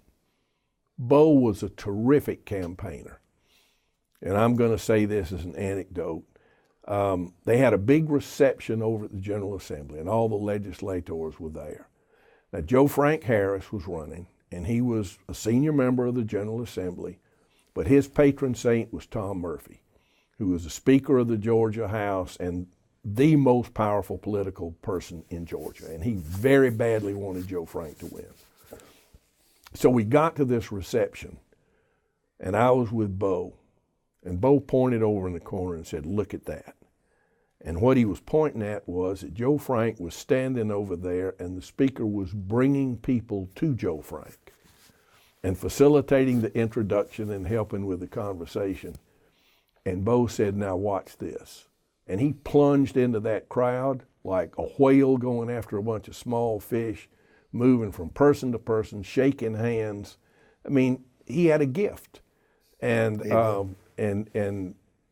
Bo was a terrific campaigner. And I'm going to say this as an anecdote. They had a big reception over at the General Assembly, and all the legislators were there. Now, Joe Frank Harris was running, and he was a senior member of the General Assembly, but his patron saint was Tom Murphy, who was the Speaker of the Georgia House and the most powerful political person in Georgia, and he very badly wanted Joe Frank to win. So we got to this reception, and I was with Bo, and Bo pointed over in the corner and said, look at that. And what he was pointing at was that Joe Frank was standing over there, and the speaker was bringing people to Joe Frank and facilitating the introduction and helping with the conversation. And Bo said, now watch this. And he plunged into that crowd like a whale going after a bunch of small fish, moving from person to person, shaking hands. I mean, he had a gift. And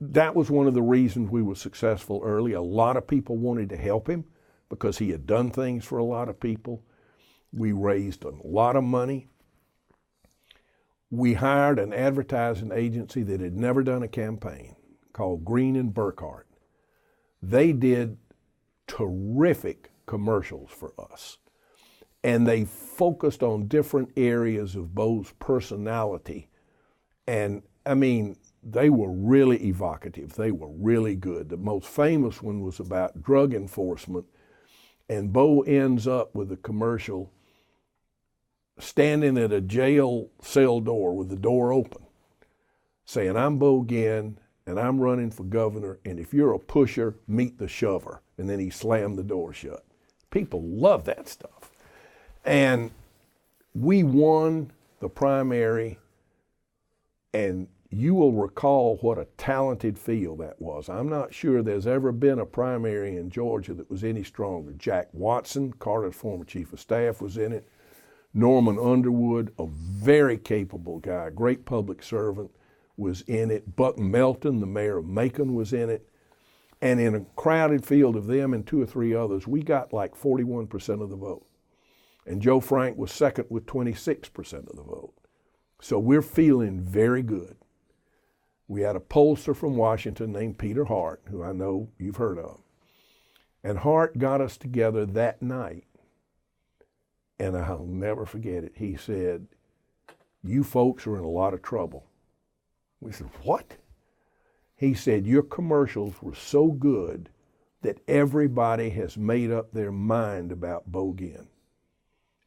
that was one of the reasons we were successful early. A lot of people wanted to help him because he had done things for a lot of people. We raised a lot of money. We hired an advertising agency that had never done a campaign called Green and Burkhart. They did terrific commercials for us. And they focused on different areas of Bo's personality. And I mean, they were really evocative. They were really good. The most famous one was about drug enforcement. And Bo ends up with a commercial standing at a jail cell door with the door open, saying, I'm Bo Ginn, and I'm running for governor, and if you're a pusher, meet the shover. And then he slammed the door shut. People love that stuff. And we won the primary, and you will recall what a talented field that was. I'm not sure there's ever been a primary in Georgia that was any stronger. Jack Watson, Carter's former chief of staff, was in it. Norman Underwood, a very capable guy, great public servant, was in it. Buck Melton, the mayor of Macon, was in it. And in a crowded field of them and two or three others, we got like 41% of the vote. And Joe Frank was second with 26% of the vote. So we're feeling very good. We had a pollster from Washington named Peter Hart, who I know you've heard of. And Hart got us together that night, and I'll never forget it. He said, "You folks are in a lot of trouble." We said, "What?" He said, "Your commercials were so good that everybody has made up their mind about Bo Ginn.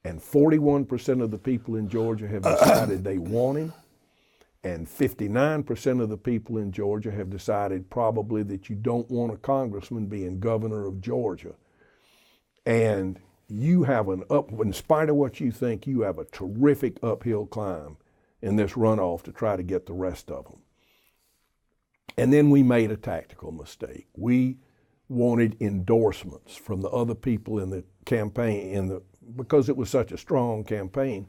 And 41% of the people in Georgia have decided they want him, and 59% of the people in Georgia have decided probably that you don't want a congressman being governor of Georgia. And you have in spite of what you think, you have a terrific uphill climb in this runoff to try to get the rest of them." And then we made a tactical mistake. We wanted endorsements from the other people in the campaign because it was such a strong campaign.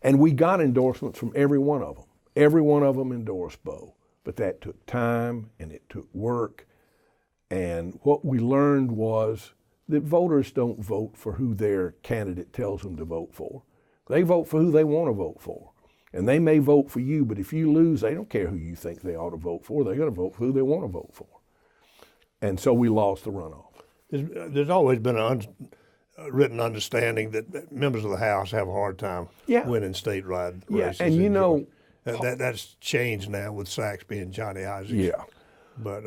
And we got endorsements from every one of them. Every one of them endorsed Bo. But that took time and it took work. And what we learned was that voters don't vote for who their candidate tells them to vote for. They vote for who they want to vote for. And they may vote for you, but if you lose, they don't care who you think they ought to vote for. They're going to vote for who they want to vote for. And so we lost the runoff. There's always been an written understanding that members of the House have a hard time winning statewide races. And you know, that's changed now with Sachs being Johnny Isaacs. Yeah. But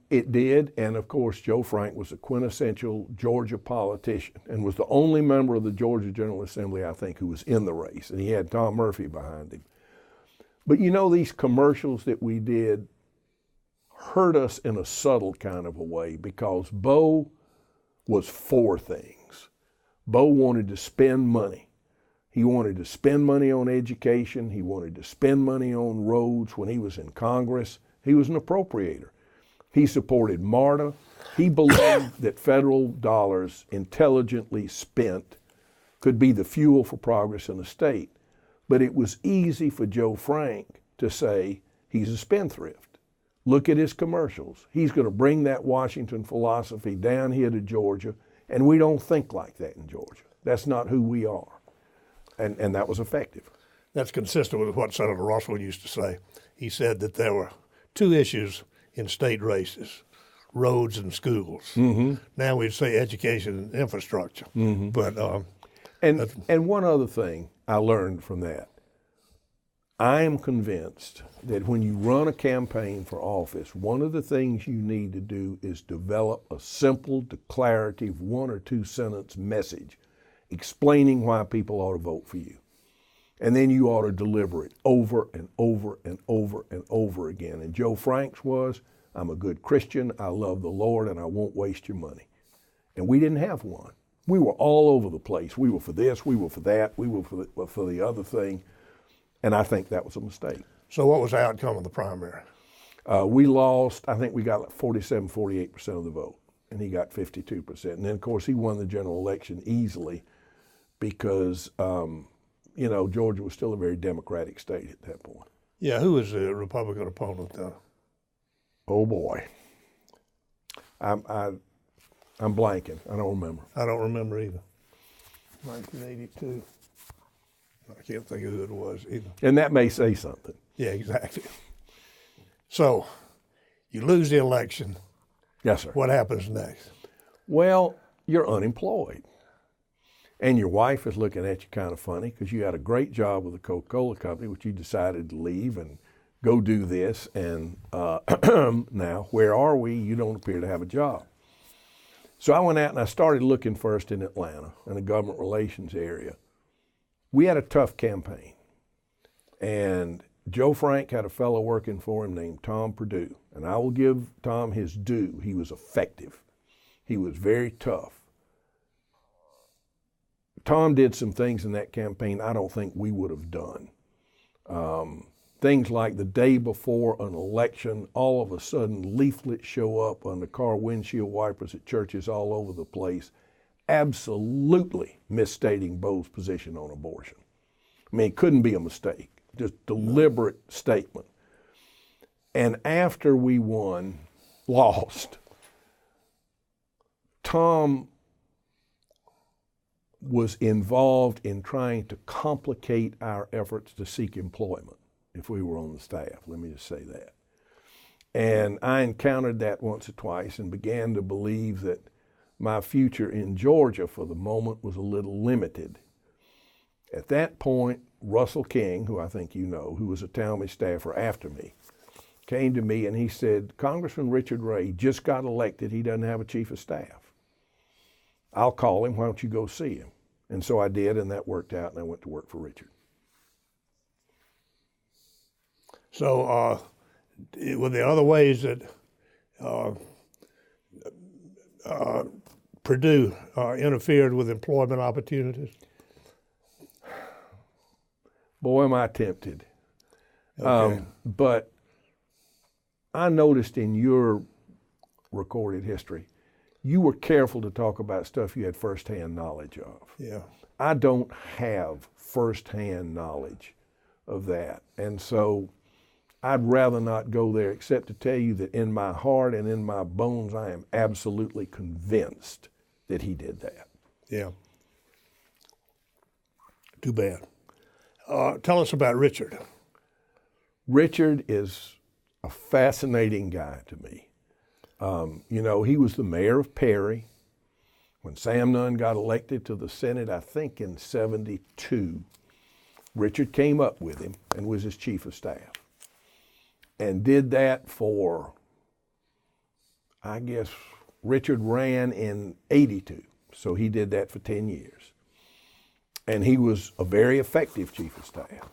it did, and of course Joe Frank was a quintessential Georgia politician and was the only member of the Georgia General Assembly, I think, who was in the race, and he had Tom Murphy behind him. But you know, these commercials that we did hurt us in a subtle kind of a way because Bo was for things. Bo wanted to spend money. He wanted to spend money on education. He wanted to spend money on roads when he was in Congress. He was an appropriator. He supported MARTA. He believed that federal dollars intelligently spent could be the fuel for progress in the state. But it was easy for Joe Frank to say he's a spendthrift. Look at his commercials. He's going to bring that Washington philosophy down here to Georgia, and we don't think like that in Georgia. That's not who we are. And that was effective. That's consistent with what Senator Russell used to say. He said that there were two issues in state races, roads and schools. Mm-hmm. Now we'd say education and infrastructure. Mm-hmm. But and one other thing I learned from that, I am convinced that when you run a campaign for office, one of the things you need to do is develop a simple, declarative, 1 or 2 sentence message explaining why people ought to vote for you. And then you ought to deliver it over and over and over and over again. And Joe Frank's was, I'm a good Christian, I love the Lord, and I won't waste your money. And we didn't have one. We were all over the place. We were for this, we were for that, we were for the other thing. And I think that was a mistake. So what was the outcome of the primary? We lost, I think we got like 47, 48% of the vote, and he got 52%. And then, of course, he won the general election easily because, Georgia was still a very Democratic state at that point. Yeah, who was the Republican opponent, though? Oh, boy. I'm blanking. I don't remember. I don't remember either. 1982. I can't think of who it was either. And that may say something. Yeah, exactly. So, you lose the election. Yes, sir. What happens next? Well, you're unemployed. And your wife is looking at you kind of funny because you had a great job with the CocaCola company, which you decided to leave and go do this. And now, where are we? You don't appear to have a job. So I went out and I started looking first in Atlanta, in the government relations area. We had a tough campaign. And Joe Frank had a fellow working for him named Tom Perdue. And I will give Tom his due. He was effective. He was very tough. Tom did some things in that campaign I don't think we would have done. Things like the day before an election, all of a sudden leaflets show up on the car windshield wipers at churches all over the place, absolutely misstating Bo's position on abortion. I mean, it couldn't be a mistake, just deliberate statement. And after we lost, Tom was involved in trying to complicate our efforts to seek employment. if we were on the staff. Let me just say that. And I encountered that once or twice and began to believe that my future in Georgia for the moment was a little limited. At that point, Russell King, who I think you know, who was a Talmadge staffer after me, came to me and he said, Congressman Richard Ray just got elected. He doesn't have a chief of staff. I'll call him. Why don't you go see him? And so I did, and that worked out, and I went to work for Richard. So were there other ways that Purdue interfered with employment opportunities? Boy, am I tempted. Okay. But I noticed in your recorded history, you were careful to talk about stuff you had firsthand knowledge of. Yeah. I don't have firsthand knowledge of that. And so I'd rather not go there except to tell you that in my heart and in my bones, I am absolutely convinced that he did that. Yeah. Too bad. Tell us about Richard. Richard is a fascinating guy to me. He was the mayor of Perry. When Sam Nunn got elected to the Senate, I think in '72, Richard came up with him and was his chief of staff. And did that for, I guess, Richard ran in '82, so he did that for 10 years. And he was a very effective chief of staff.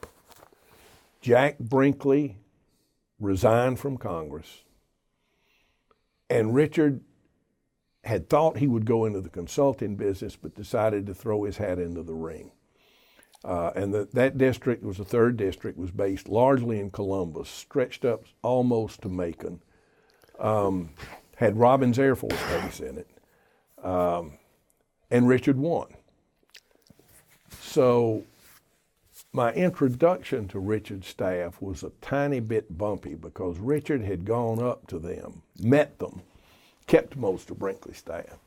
Jack Brinkley resigned from Congress, and Richard had thought he would go into the consulting business, but decided to throw his hat into the ring. And that district was the 3rd district, was based largely in Columbus, stretched up almost to Macon, had Robbins Air Force Base in it, and Richard won. So my introduction to Richard's staff was a tiny bit bumpy because Richard had gone up to them, met them, kept most of Brinkley's staff,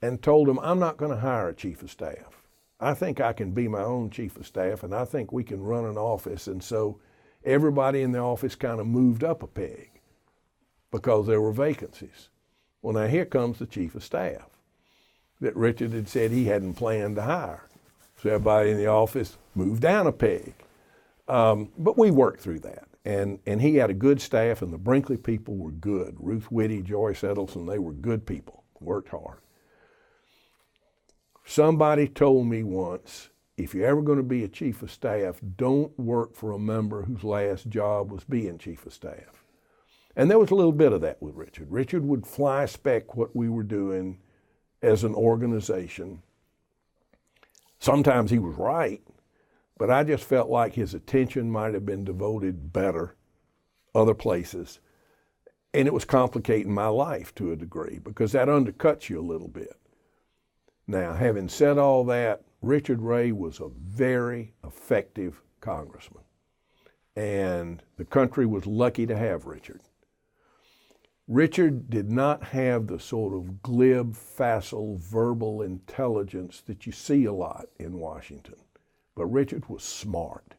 and told them, I'm not going to hire a chief of staff. I think I can be my own chief of staff, and I think we can run an office. And so everybody in the office kind of moved up a peg because there were vacancies. Well, now here comes the chief of staff that Richard had said he hadn't planned to hire. So everybody in the office moved down a peg. But we worked through that. And he had a good staff, and the Brinkley people were good. Ruth Whitty, Joyce Edelson, they were good people, worked hard. Somebody told me once, if you're ever going to be a chief of staff, don't work for a member whose last job was being chief of staff. And there was a little bit of that with Richard. Richard would fly spec what we were doing as an organization. Sometimes he was right, but I just felt like his attention might have been devoted better other places. And it was complicating my life to a degree because that undercuts you a little bit. Now, having said all that, Richard Ray was a very effective congressman. And the country was lucky to have Richard. Richard did not have the sort of glib, facile, verbal intelligence that you see a lot in Washington. But Richard was smart.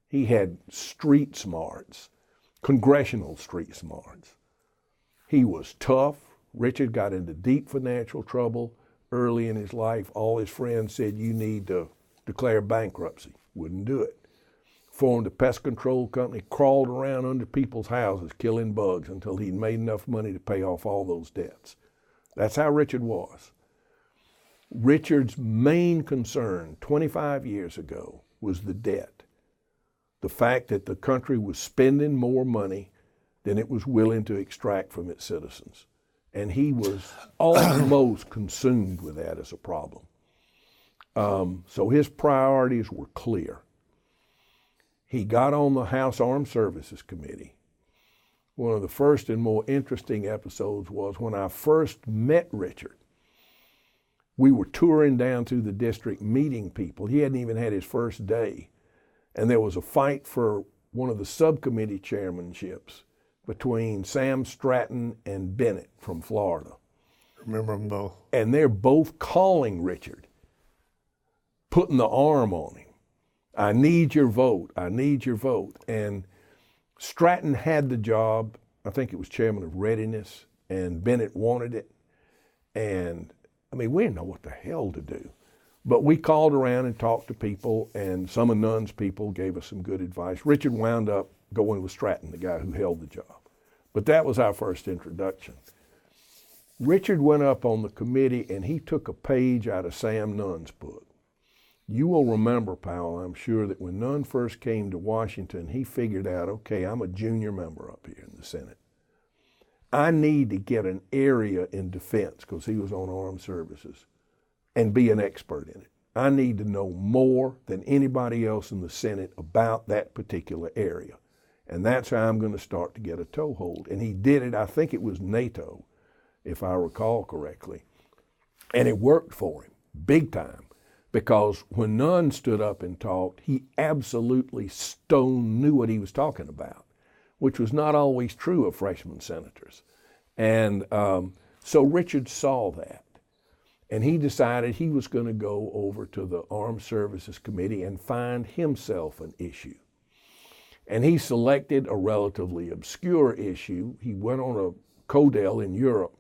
He had street smarts, congressional street smarts. He was tough. Richard got into deep financial trouble early in his life. All his friends said, you need to declare bankruptcy. Wouldn't do it. Formed a pest control company, crawled around under people's houses killing bugs until he'd made enough money to pay off all those debts. That's how Richard was. Richard's main concern 25 years ago was the debt. The fact that the country was spending more money than it was willing to extract from its citizens. And he was almost consumed with that as a problem. So his priorities were clear. He got on the House Armed Services Committee. One of the first and more interesting episodes was when I first met Richard. We were touring down through the district meeting people. He hadn't even had his first day. And there was a fight for one of the subcommittee chairmanships between Sam Stratton and Bennett from Florida. Remember them both. And they're both calling Richard, putting the arm on him. I need your vote. I need your vote. And Stratton had the job. I think it was chairman of Readiness, and Bennett wanted it. And I mean, we didn't know what the hell to do. But we called around and talked to people, and some of Nunn's people gave us some good advice. Richard wound up going with Stratton, the guy who held the job. But that was our first introduction. Richard went up on the committee, and he took a page out of Sam Nunn's book. You will remember, Powell, I'm sure, that when Nunn first came to Washington, he figured out, okay, I'm a junior member up here in the Senate. I need to get an area in defense, because he was on armed services, and be an expert in it. I need to know more than anybody else in the Senate about that particular area. And that's how I'm going to start to get a toehold. And he did it, I think it was NATO, if I recall correctly. And it worked for him, big time. Because when Nunn stood up and talked, he absolutely stone knew what he was talking about, which was not always true of freshman senators. And so Richard saw that. And he decided he was going to go over to the Armed Services Committee and find himself an issue. And he selected a relatively obscure issue. He went on a Codel in Europe,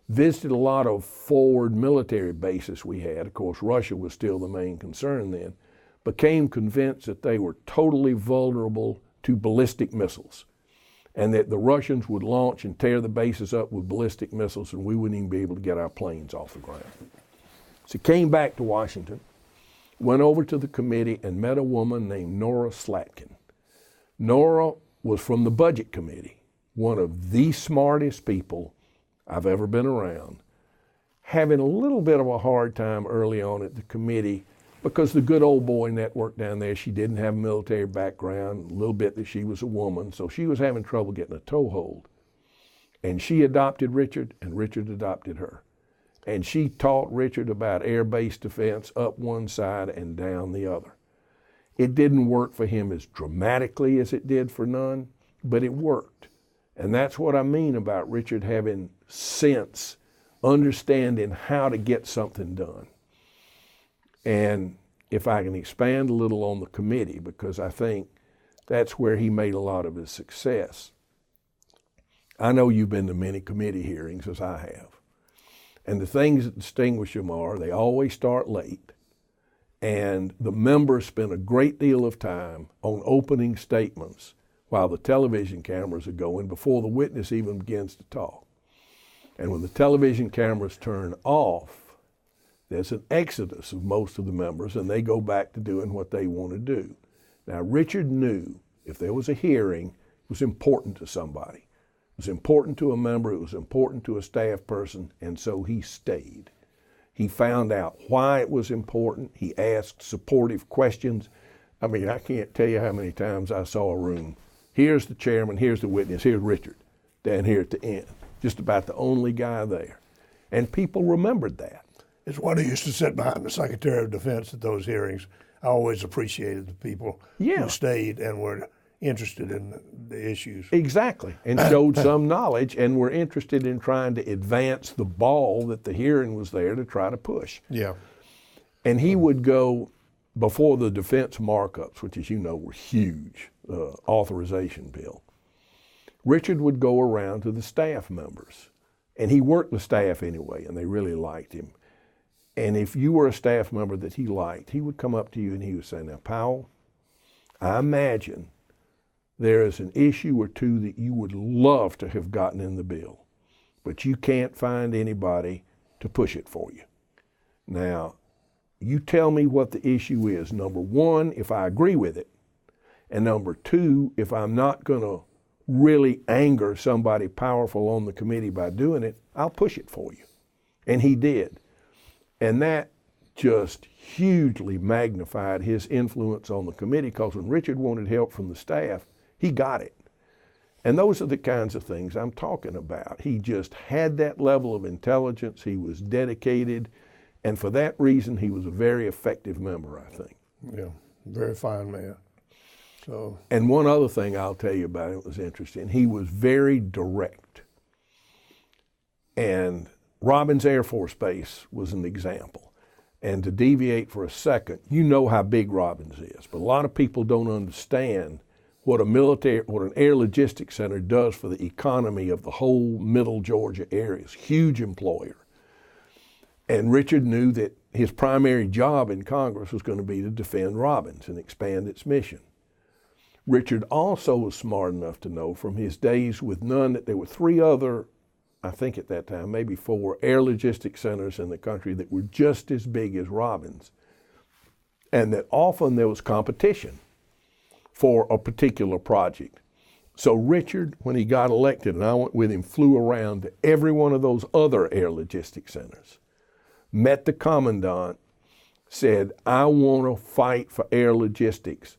visited a lot of forward military bases we had. Of course, Russia was still the main concern then. Became convinced that they were totally vulnerable to ballistic missiles, and that the Russians would launch and tear the bases up with ballistic missiles, and we wouldn't even be able to get our planes off the ground. So he came back to Washington, went over to the committee, and met a woman named Nora Slatkin. Nora was from the Budget Committee, one of the smartest people I've ever been around, having a little bit of a hard time early on at the committee because the good old boy network down there, she didn't have a military background, a little bit that she was a woman, so she was having trouble getting a toehold. And she adopted Richard, and Richard adopted her. And she taught Richard about air-based defense up one side and down the other. It didn't work for him as dramatically as it did for Nunn, but it worked. And that's what I mean about Richard having sense, understanding how to get something done. And if I can expand a little on the committee, because I think that's where he made a lot of his success. I know you've been to many committee hearings, as I have. And the things that distinguish them are they always start late, and the members spend a great deal of time on opening statements while the television cameras are going before the witness even begins to talk. And when the television cameras turn off, there's an exodus of most of the members, and they go back to doing what they want to do. Now, Richard knew if there was a hearing, it was important to somebody. It was important to a member, it was important to a staff person, and so he stayed. He found out why it was important. He asked supportive questions. I mean, I can't tell you how many times I saw a room. Here's the chairman, here's the witness, here's Richard, down here at the end. Just about the only guy there. And people remembered that. It's what I used to sit behind the Secretary of Defense at those hearings. I always appreciated the people who stayed and were interested in the issues. Exactly, and showed some knowledge and were interested in trying to advance the ball that the hearing was there to try to push. Yeah. And he would go before the defense markups, which as you know were huge, authorization bill. Richard would go around to the staff members, and he worked with staff anyway, and they really liked him. And if you were a staff member that he liked, he would come up to you and he would say, now, Powell, I imagine there is an issue or two that you would love to have gotten in the bill, but you can't find anybody to push it for you. Now, you tell me what the issue is. Number one, if I agree with it, and number two, if I'm not going to really anger somebody powerful on the committee by doing it, I'll push it for you. And he did. And that just hugely magnified his influence on the committee, because when Richard wanted help from the staff, he got it. And those are the kinds of things I'm talking about. He just had that level of intelligence. He was dedicated. And for that reason, he was a very effective member, I think. Yeah, very fine man. So. And one other thing I'll tell you about it was interesting. He was very direct. And Robbins Air Force Base was an example. And to deviate for a second, you know how big Robbins is, but a lot of people don't understand what an air logistics center does for the economy of the whole middle Georgia area. It's a huge employer. And Richard knew that his primary job in Congress was going to be to defend Robbins and expand its mission. Richard also was smart enough to know from his days with Nunn that there were 3 other, I think at that time, maybe 4 air logistics centers in the country that were just as big as Robbins, and that often there was competition for a particular project. So Richard, when he got elected, and I went with him, flew around to every one of those other air logistics centers, met the commandant, said, I want to fight for air logistics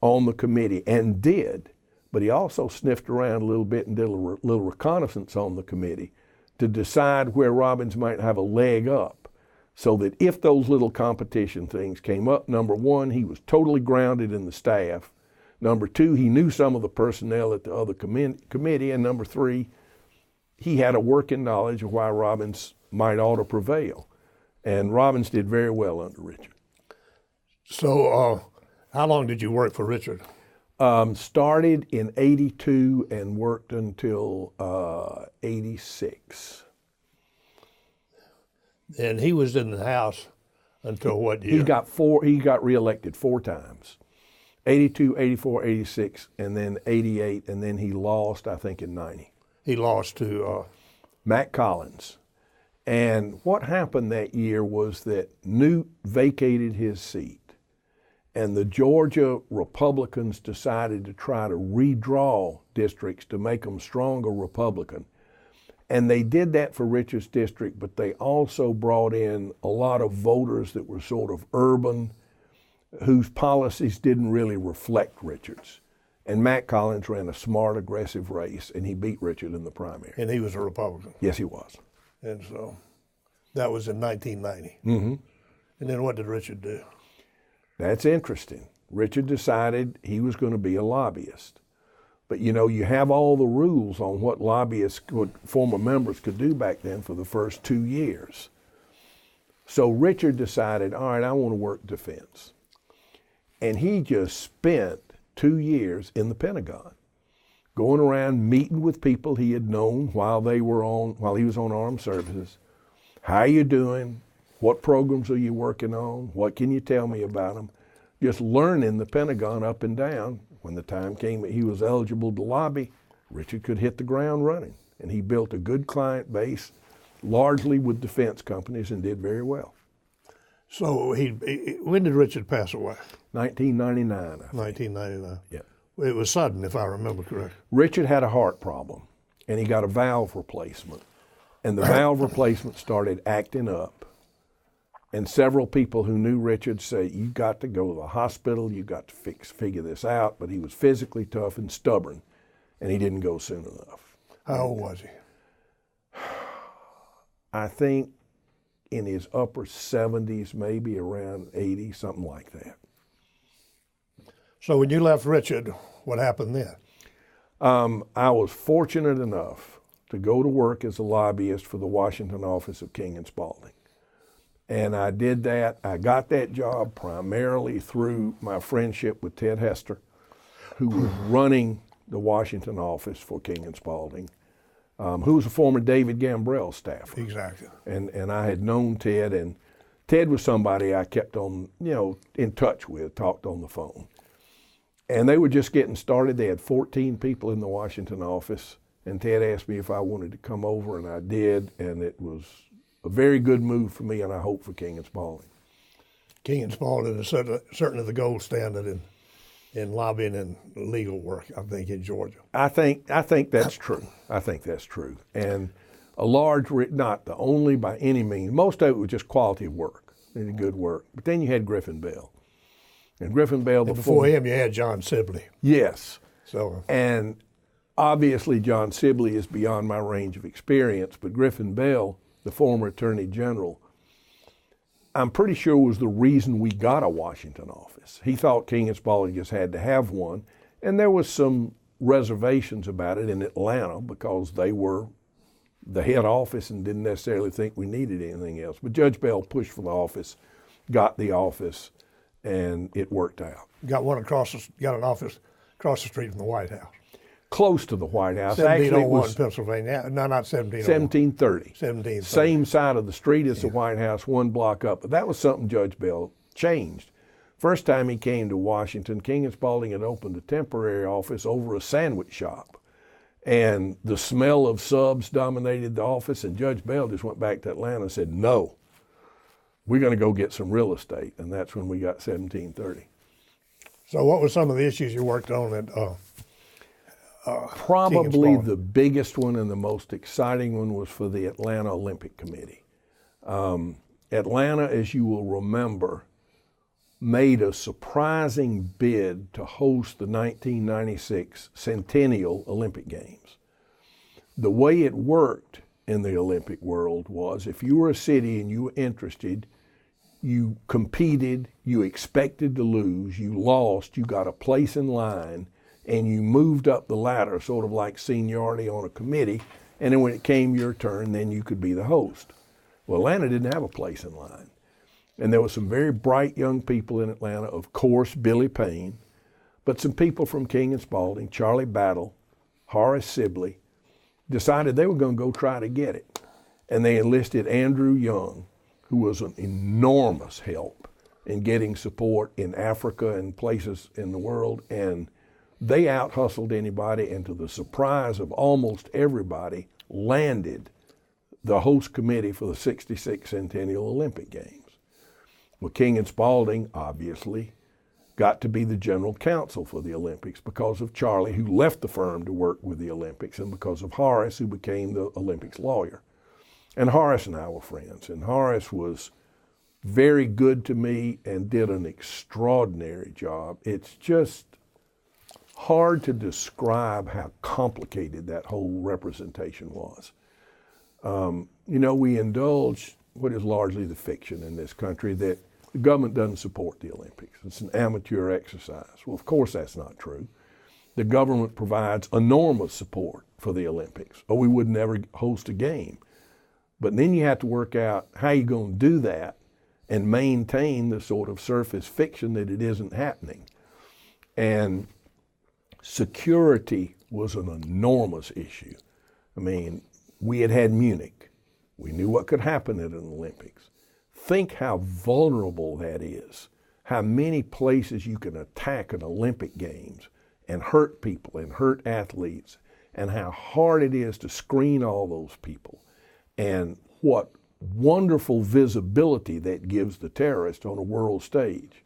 on the committee, and did. But he also sniffed around a little bit and did a little reconnaissance on the committee to decide where Robbins might have a leg up, so that if those little competition things came up, number 1, he was totally grounded in the staff. Number 2, he knew some of the personnel at the other committee. And number 3, he had a working knowledge of why Robbins might ought to prevail. And Robbins did very well under Richard. So how long did you work for Richard? Started in 82 and worked until 86. And he was in the House until what year? He got reelected 4 times. 82, 84, 86, and then 88, and then he lost, I think, in 90. He lost to? Matt Collins. And what happened that year was that Newt vacated his seat, and the Georgia Republicans decided to try to redraw districts to make them stronger Republican. And they did that for Richard's district, but they also brought in a lot of voters that were sort of urban, whose policies didn't really reflect Richard's. And Matt Collins ran a smart, aggressive race, and he beat Richard in the primary. And he was a Republican? Yes, he was. And so that was in 1990. Mm-hmm. And then what did Richard do? That's interesting. Richard decided he was going to be a lobbyist. But you know, you have all the rules on what lobbyists, former members could do back then for the first 2 years. So Richard decided, all right, I want to work defense. And he just spent 2 years in the Pentagon, going around meeting with people he had known while he was on armed services. How you doing? What programs are you working on? What can you tell me about them? Just learning the Pentagon up and down. When the time came that he was eligible to lobby, Richard could hit the ground running. And he built a good client base, largely with defense companies, and did very well. So when did Richard pass away? 1999. 1999. Yeah. It was sudden, if I remember correctly. Richard had a heart problem, and he got a valve replacement. And the valve replacement started acting up. And several people who knew Richard say, you got to go to the hospital, you got to figure this out. But he was physically tough and stubborn, and he didn't go soon enough. How old was he? I think in his upper 70s, maybe around 80, something like that. So when you left Richard, what happened then? I was fortunate enough to go to work as a lobbyist for the Washington office of King and Spalding. And I did that. I got that job primarily through my friendship with Ted Hester, who was running the Washington office for King and Spalding, who was a former David Gambrell staffer. Exactly. And I had known Ted, and Ted was somebody I kept on, in touch with, talked on the phone. And they were just getting started. They had 14 people in the Washington office, and Ted asked me if I wanted to come over, and I did, and it was a very good move for me, and I hope for King and Spalding. King and Spalding is certainly the gold standard in lobbying and legal work, I think, in Georgia. I think that's true. I think that's true. And a large, not the only by any means, most of it was just quality of work, and good work. But then you had Griffin Bell. And Griffin Bell before him, you had John Sibley. Yes. So. And obviously John Sibley is beyond my range of experience, but Griffin Bell, the former Attorney General, I'm pretty sure was the reason we got a Washington office. He thought King and Spalding just had to have one, and there was some reservations about it in Atlanta because they were the head office and didn't necessarily think we needed anything else. But Judge Bell pushed for the office, got the office, and it worked out. Got an office across the street from the White House. Close to the White House. 1701 Actually, it was Pennsylvania. No, not 1701. 1730. 1730. Same side of the street as the White House, one block up. But that was something Judge Bell changed. First time he came to Washington, King and Spalding had opened a temporary office over a sandwich shop. And the smell of subs dominated the office, and Judge Bell just went back to Atlanta and said, no, we're going to go get some real estate. And that's when we got 1730. So what were some of the issues you worked on at Probably the biggest one and the most exciting one was for the Atlanta Olympic Committee. Atlanta, as you will remember, made a surprising bid to host the 1996 Centennial Olympic Games. The way it worked in the Olympic world was if you were a city and you were interested, you competed, you expected to lose, you lost, you got a place in line, and you moved up the ladder, sort of like seniority on a committee, and then when it came your turn, then you could be the host. Well, Atlanta didn't have a place in line. And there were some very bright young people in Atlanta, of course, Billy Payne, but some people from King and Spalding, Charlie Battle, Horace Sibley, decided they were going to go try to get it. And they enlisted Andrew Young, who was an enormous help in getting support in Africa and places in the world. And they out-hustled anybody, and to the surprise of almost everybody, landed the host committee for the 66 Centennial Olympic Games. Well, King and Spalding, obviously, got to be the general counsel for the Olympics because of Charlie, who left the firm to work with the Olympics, and because of Horace, who became the Olympics lawyer. And Horace and I were friends, and Horace was very good to me and did an extraordinary job. It's just hard to describe how complicated that whole representation was. We indulge what is largely the fiction in this country that the government doesn't support the Olympics. It's an amateur exercise. Well, of course that's not true. The government provides enormous support for the Olympics, or we would never host a game. But then you have to work out how you're going to do that and maintain the sort of surface fiction that it isn't happening. And security was an enormous issue. I mean, we had Munich. We knew what could happen at an Olympics. Think how vulnerable that is, how many places you can attack an Olympic Games and hurt people and hurt athletes, and how hard it is to screen all those people, and what wonderful visibility that gives the terrorist on a world stage.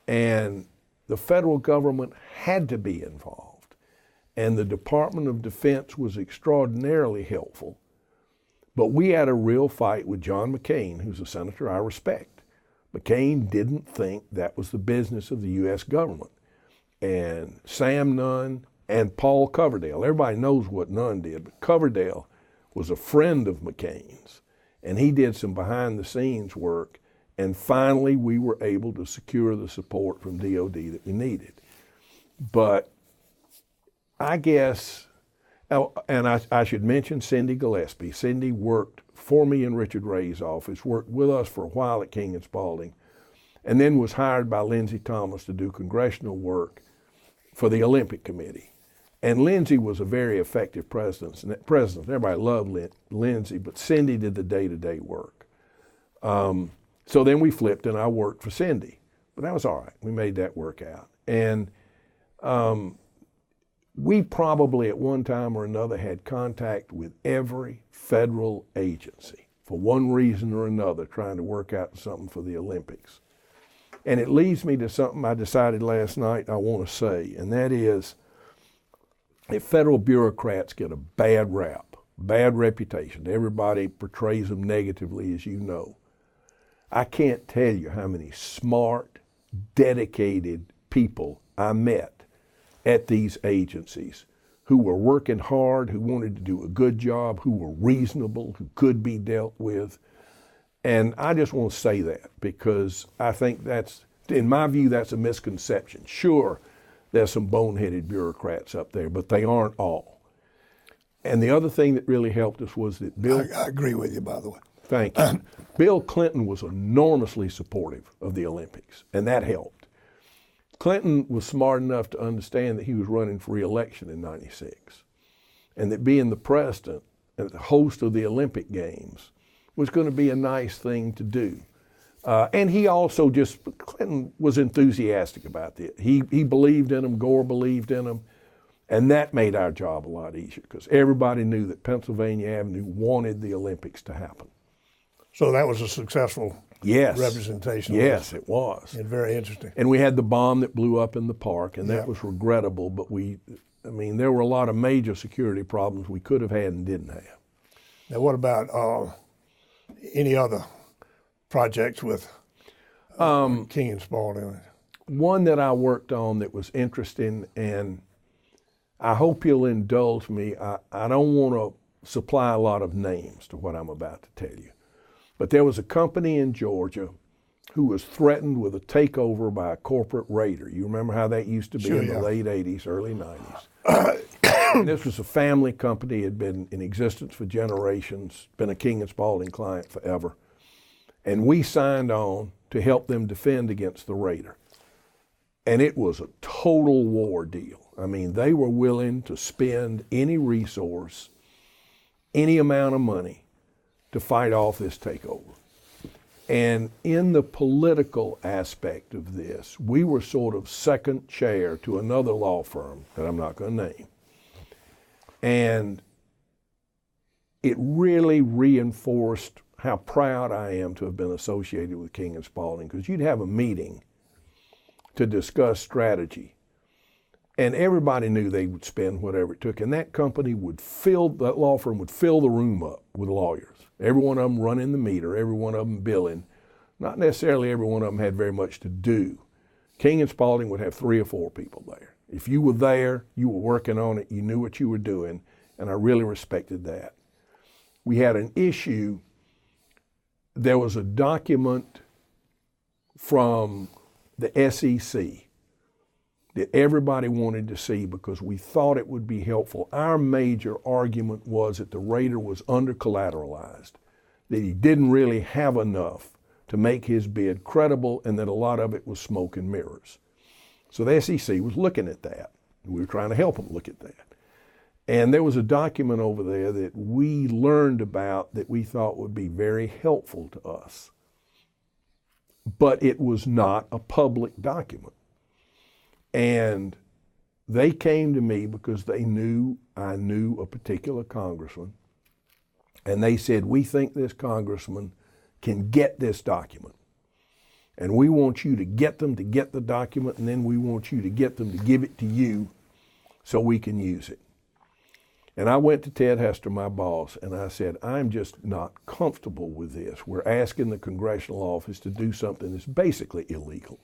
And the federal government had to be involved, and the Department of Defense was extraordinarily helpful. But we had a real fight with John McCain, who's a senator I respect. McCain didn't think that was the business of the U.S. government. And Sam Nunn and Paul Coverdale, everybody knows what Nunn did, but Coverdale was a friend of McCain's, and he did some behind-the-scenes work, and finally we were able to secure the support from DOD that we needed. But I guess, and I should mention Cindy Gillespie. Cindy worked for me in Richard Ray's office, worked with us for a while at King and Spalding, and then was hired by Lindsey Thomas to do congressional work for the Olympic Committee. And Lindsey was a very effective president. Everybody loved Lindsey, but Cindy did the day-to-day work. So then we flipped, and I worked for Cindy. But that was all right. We made that work out. And we probably at one time or another had contact with every federal agency for one reason or another, trying to work out something for the Olympics. And it leads me to something I decided last night I want to say, and that is that federal bureaucrats get a bad rap, bad reputation. Everybody portrays them negatively, as you know. I can't tell you how many smart, dedicated people I met at these agencies who were working hard, who wanted to do a good job, who were reasonable, who could be dealt with. And I just want to say that because I think that's, in my view, that's a misconception. Sure, there's some boneheaded bureaucrats up there, but they aren't all. And the other thing that really helped us was that Bill... I agree with you, by the way. Thank you. Bill Clinton was enormously supportive of the Olympics, and that helped. Clinton was smart enough to understand that he was running for re-election in '96, and that being the president and the host of the Olympic Games was going to be a nice thing to do. And he also Clinton was enthusiastic about it. He believed in them, Gore believed in them, and that made our job a lot easier because everybody knew that Pennsylvania Avenue wanted the Olympics to happen. So that was a successful representation. Yes, it was. And very interesting. And we had the bomb that blew up in the park, and that was regrettable, but there were a lot of major security problems we could have had and didn't have. Now, what about any other projects with King and Spalding? One that I worked on that was interesting, and I hope you'll indulge me. I don't want to supply a lot of names to what I'm about to tell you. But there was a company in Georgia who was threatened with a takeover by a corporate raider. You remember how that used to be in the late 80s, early 90s. This was a family company, had been in existence for generations, been a King and Spalding client forever. And we signed on to help them defend against the raider. And it was a total war deal. I mean, they were willing to spend any resource, any amount of money to fight off this takeover. And in the political aspect of this, we were sort of second chair to another law firm that I'm not going to name. And it really reinforced how proud I am to have been associated with King and Spalding, because you'd have a meeting to discuss strategy, and everybody knew they would spend whatever it took, and that law firm would fill the room up with lawyers. Every one of them running the meter, every one of them billing. Not necessarily every one of them had very much to do. King and Spalding would have 3 or 4 people there. If you were there, you were working on it, you knew what you were doing, and I really respected that. We had an issue. There was a document from the SEC that everybody wanted to see because we thought it would be helpful. Our major argument was that the raider was under-collateralized, that he didn't really have enough to make his bid credible, and that a lot of it was smoke and mirrors. So the SEC was looking at that. We were trying to help them look at that. And there was a document over there that we learned about that we thought would be very helpful to us. But it was not a public document. And they came to me because they knew I knew a particular congressman. And they said, we think this congressman can get this document. And we want you to get them to get the document, and then we want you to get them to give it to you so we can use it. And I went to Ted Hester, my boss, and I said, I'm just not comfortable with this. We're asking the congressional office to do something that's basically illegal.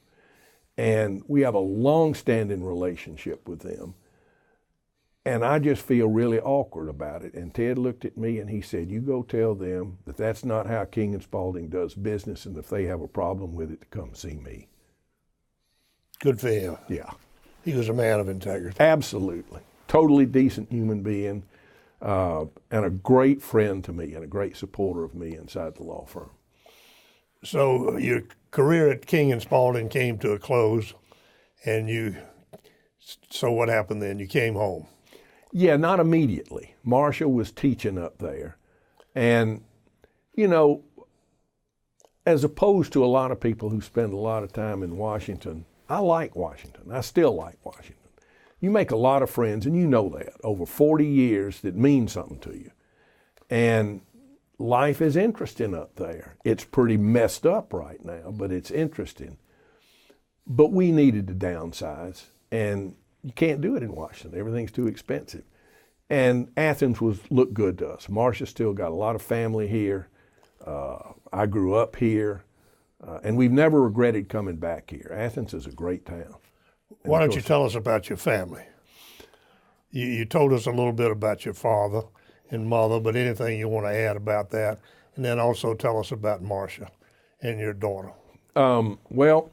And we have a long-standing relationship with them. And I just feel really awkward about it. And Ted looked at me and he said, you go tell them that that's not how King and Spalding does business, and if they have a problem with it, to come see me. Good for him. Yeah. He was a man of integrity. Absolutely. Totally decent human being, and a great friend to me and a great supporter of me inside the law firm. So your career at King and Spalding came to a close, and so what happened then? You came home. Yeah, not immediately. Marcia was teaching up there. And, you know, as opposed to a lot of people who spend a lot of time in Washington, I like Washington. I still like Washington. You make a lot of friends, and you know that, over 40 years that mean something to you. And life is interesting up there. It's pretty messed up right now, but it's interesting. But we needed to downsize, and you can't do it in Washington. Everything's too expensive. And Athens looked good to us. Marcia still got a lot of family here. I grew up here, and we've never regretted coming back here. Athens is a great town. Why don't you tell us about your family? You told us a little bit about your father and mother, but anything you want to add about that? And then also tell us about Marcia and your daughter. Well,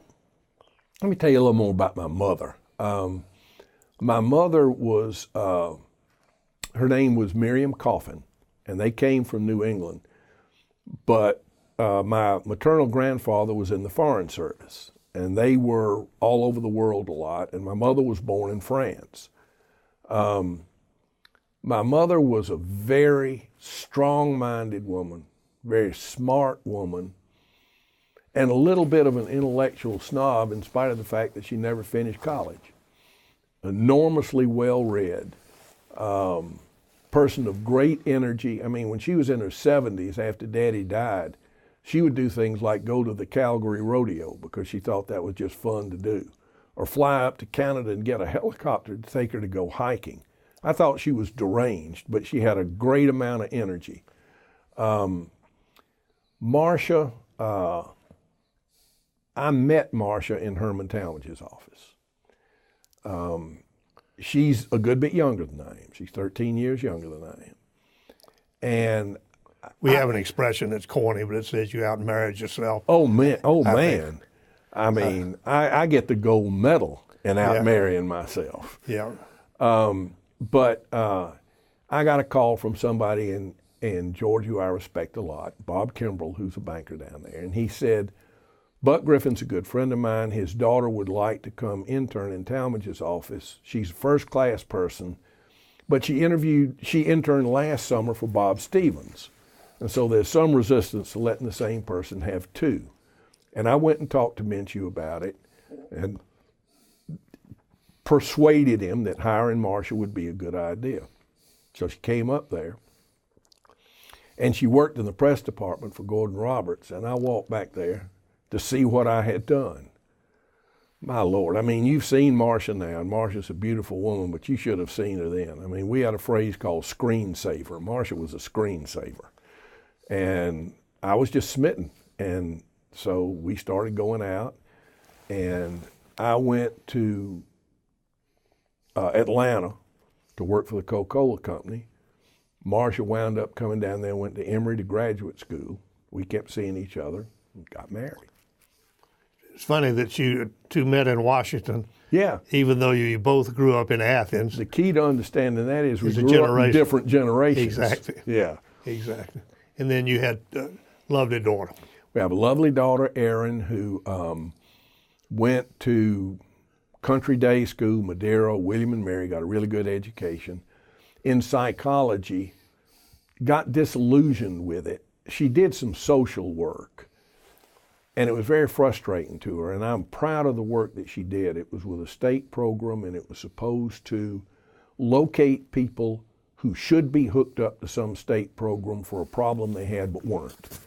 let me tell you a little more about my mother. My mother was her name was Miriam Coffin, and they came from New England. But my maternal grandfather was in the Foreign Service, and they were all over the world a lot, and my mother was born in France. My mother was a very strong-minded woman, very smart woman, and a little bit of an intellectual snob in spite of the fact that she never finished college. Enormously well-read, person of great energy. I mean, when she was in her 70s after Daddy died, she would do things like go to the Calgary Rodeo because she thought that was just fun to do, or fly up to Canada and get a helicopter to take her to go hiking. I thought she was deranged, but she had a great amount of energy. Marcia, I met Marcia in Herman Talmadge's office. She's a good bit younger than I am. She's 13 years younger than I am. And we have an expression that's corny, but it says you out and married yourself. Oh, man. I mean, I get the gold medal in out marrying myself. Yeah. But I got a call from somebody in Georgia who I respect a lot, Bob Kimbrell, who's a banker down there, and he said, Buck Griffin's a good friend of mine. His daughter would like to come intern in Talmadge's office. She's a first-class person, but she interned last summer for Bob Stevens. And so there's some resistance to letting the same person have two. And I went and talked to Minshew about it and persuaded him that hiring Marcia would be a good idea. So she came up there, and she worked in the press department for Gordon Roberts, and I walked back there to see what I had done. My Lord, I mean, you've seen Marcia now, and Marcia's a beautiful woman, but you should have seen her then. I mean, we had a phrase called screensaver. Marcia was a screensaver. And I was just smitten. And so we started going out, and I went to Atlanta to work for the CocaCola company. Marcia wound up coming down there and went to Emory to graduate school. We kept seeing each other and got married. It's funny that you two met in Washington. Yeah. Even though you both grew up in Athens. The key to understanding that is we grew up in different generations. Exactly. Yeah. Exactly. And then you had a lovely daughter. We have a lovely daughter, Erin, who went to country day school, Madeira, William and Mary, got a really good education. In psychology, got disillusioned with it. She did some social work, and it was very frustrating to her, and I'm proud of the work that she did. It was with a state program, and it was supposed to locate people who should be hooked up to some state program for a problem they had but weren't,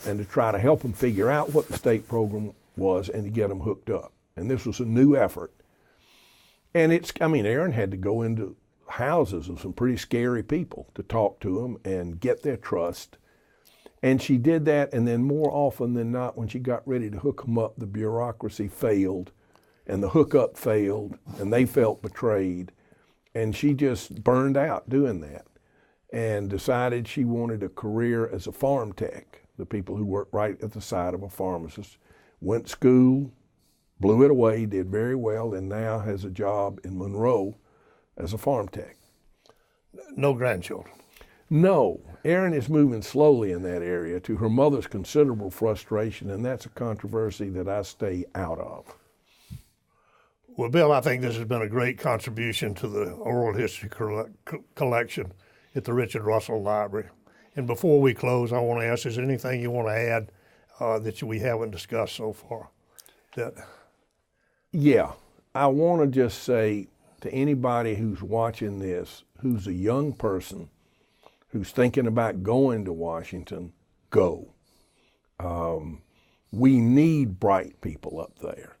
and to try to help them figure out what the state program was and to get them hooked up. And this was a new effort. And Erin had to go into houses of some pretty scary people to talk to them and get their trust. And she did that, and then more often than not, when she got ready to hook them up, the bureaucracy failed, and the hookup failed, and they felt betrayed. And she just burned out doing that and decided she wanted a career as a farm tech, the people who work right at the side of a pharmacist. Went to school, blew it away, did very well, and now has a job in Monroe as a farm tech. No grandchildren? No. Erin is moving slowly in that area to her mother's considerable frustration, and that's a controversy that I stay out of. Well, Bill, I think this has been a great contribution to the oral history collection at the Richard Russell Library. And before we close, I want to ask, is there anything you want to add that we haven't discussed so far? Yeah, I want to just say to anybody who's watching this, who's a young person, who's thinking about going to Washington, go. We need bright people up there.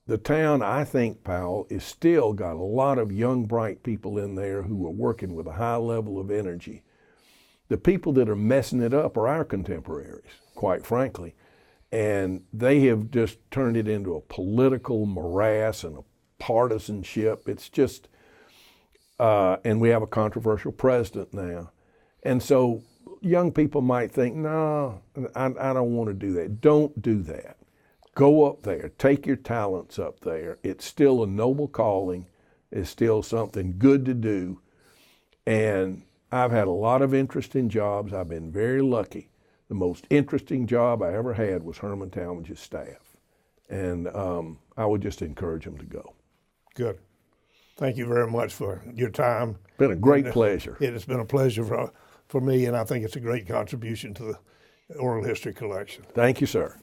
The town, I think, Powell, is still got a lot of young, bright people in there who are working with a high level of energy. The people that are messing it up are our contemporaries, quite frankly. And they have just turned it into a political morass and a partisanship. It's just, and we have a controversial president now. And so young people might think, no, I don't want to do that. Don't do that. Go up there. Take your talents up there. It's still a noble calling. It's still something good to do. And I've had a lot of interesting jobs. I've been very lucky. The most interesting job I ever had was Herman Talmadge's staff. And I would just encourage them to go. Good. Thank you very much for your time. Been a great pleasure. It has been a pleasure for me, and I think it's a great contribution to the oral history collection. Thank you, sir.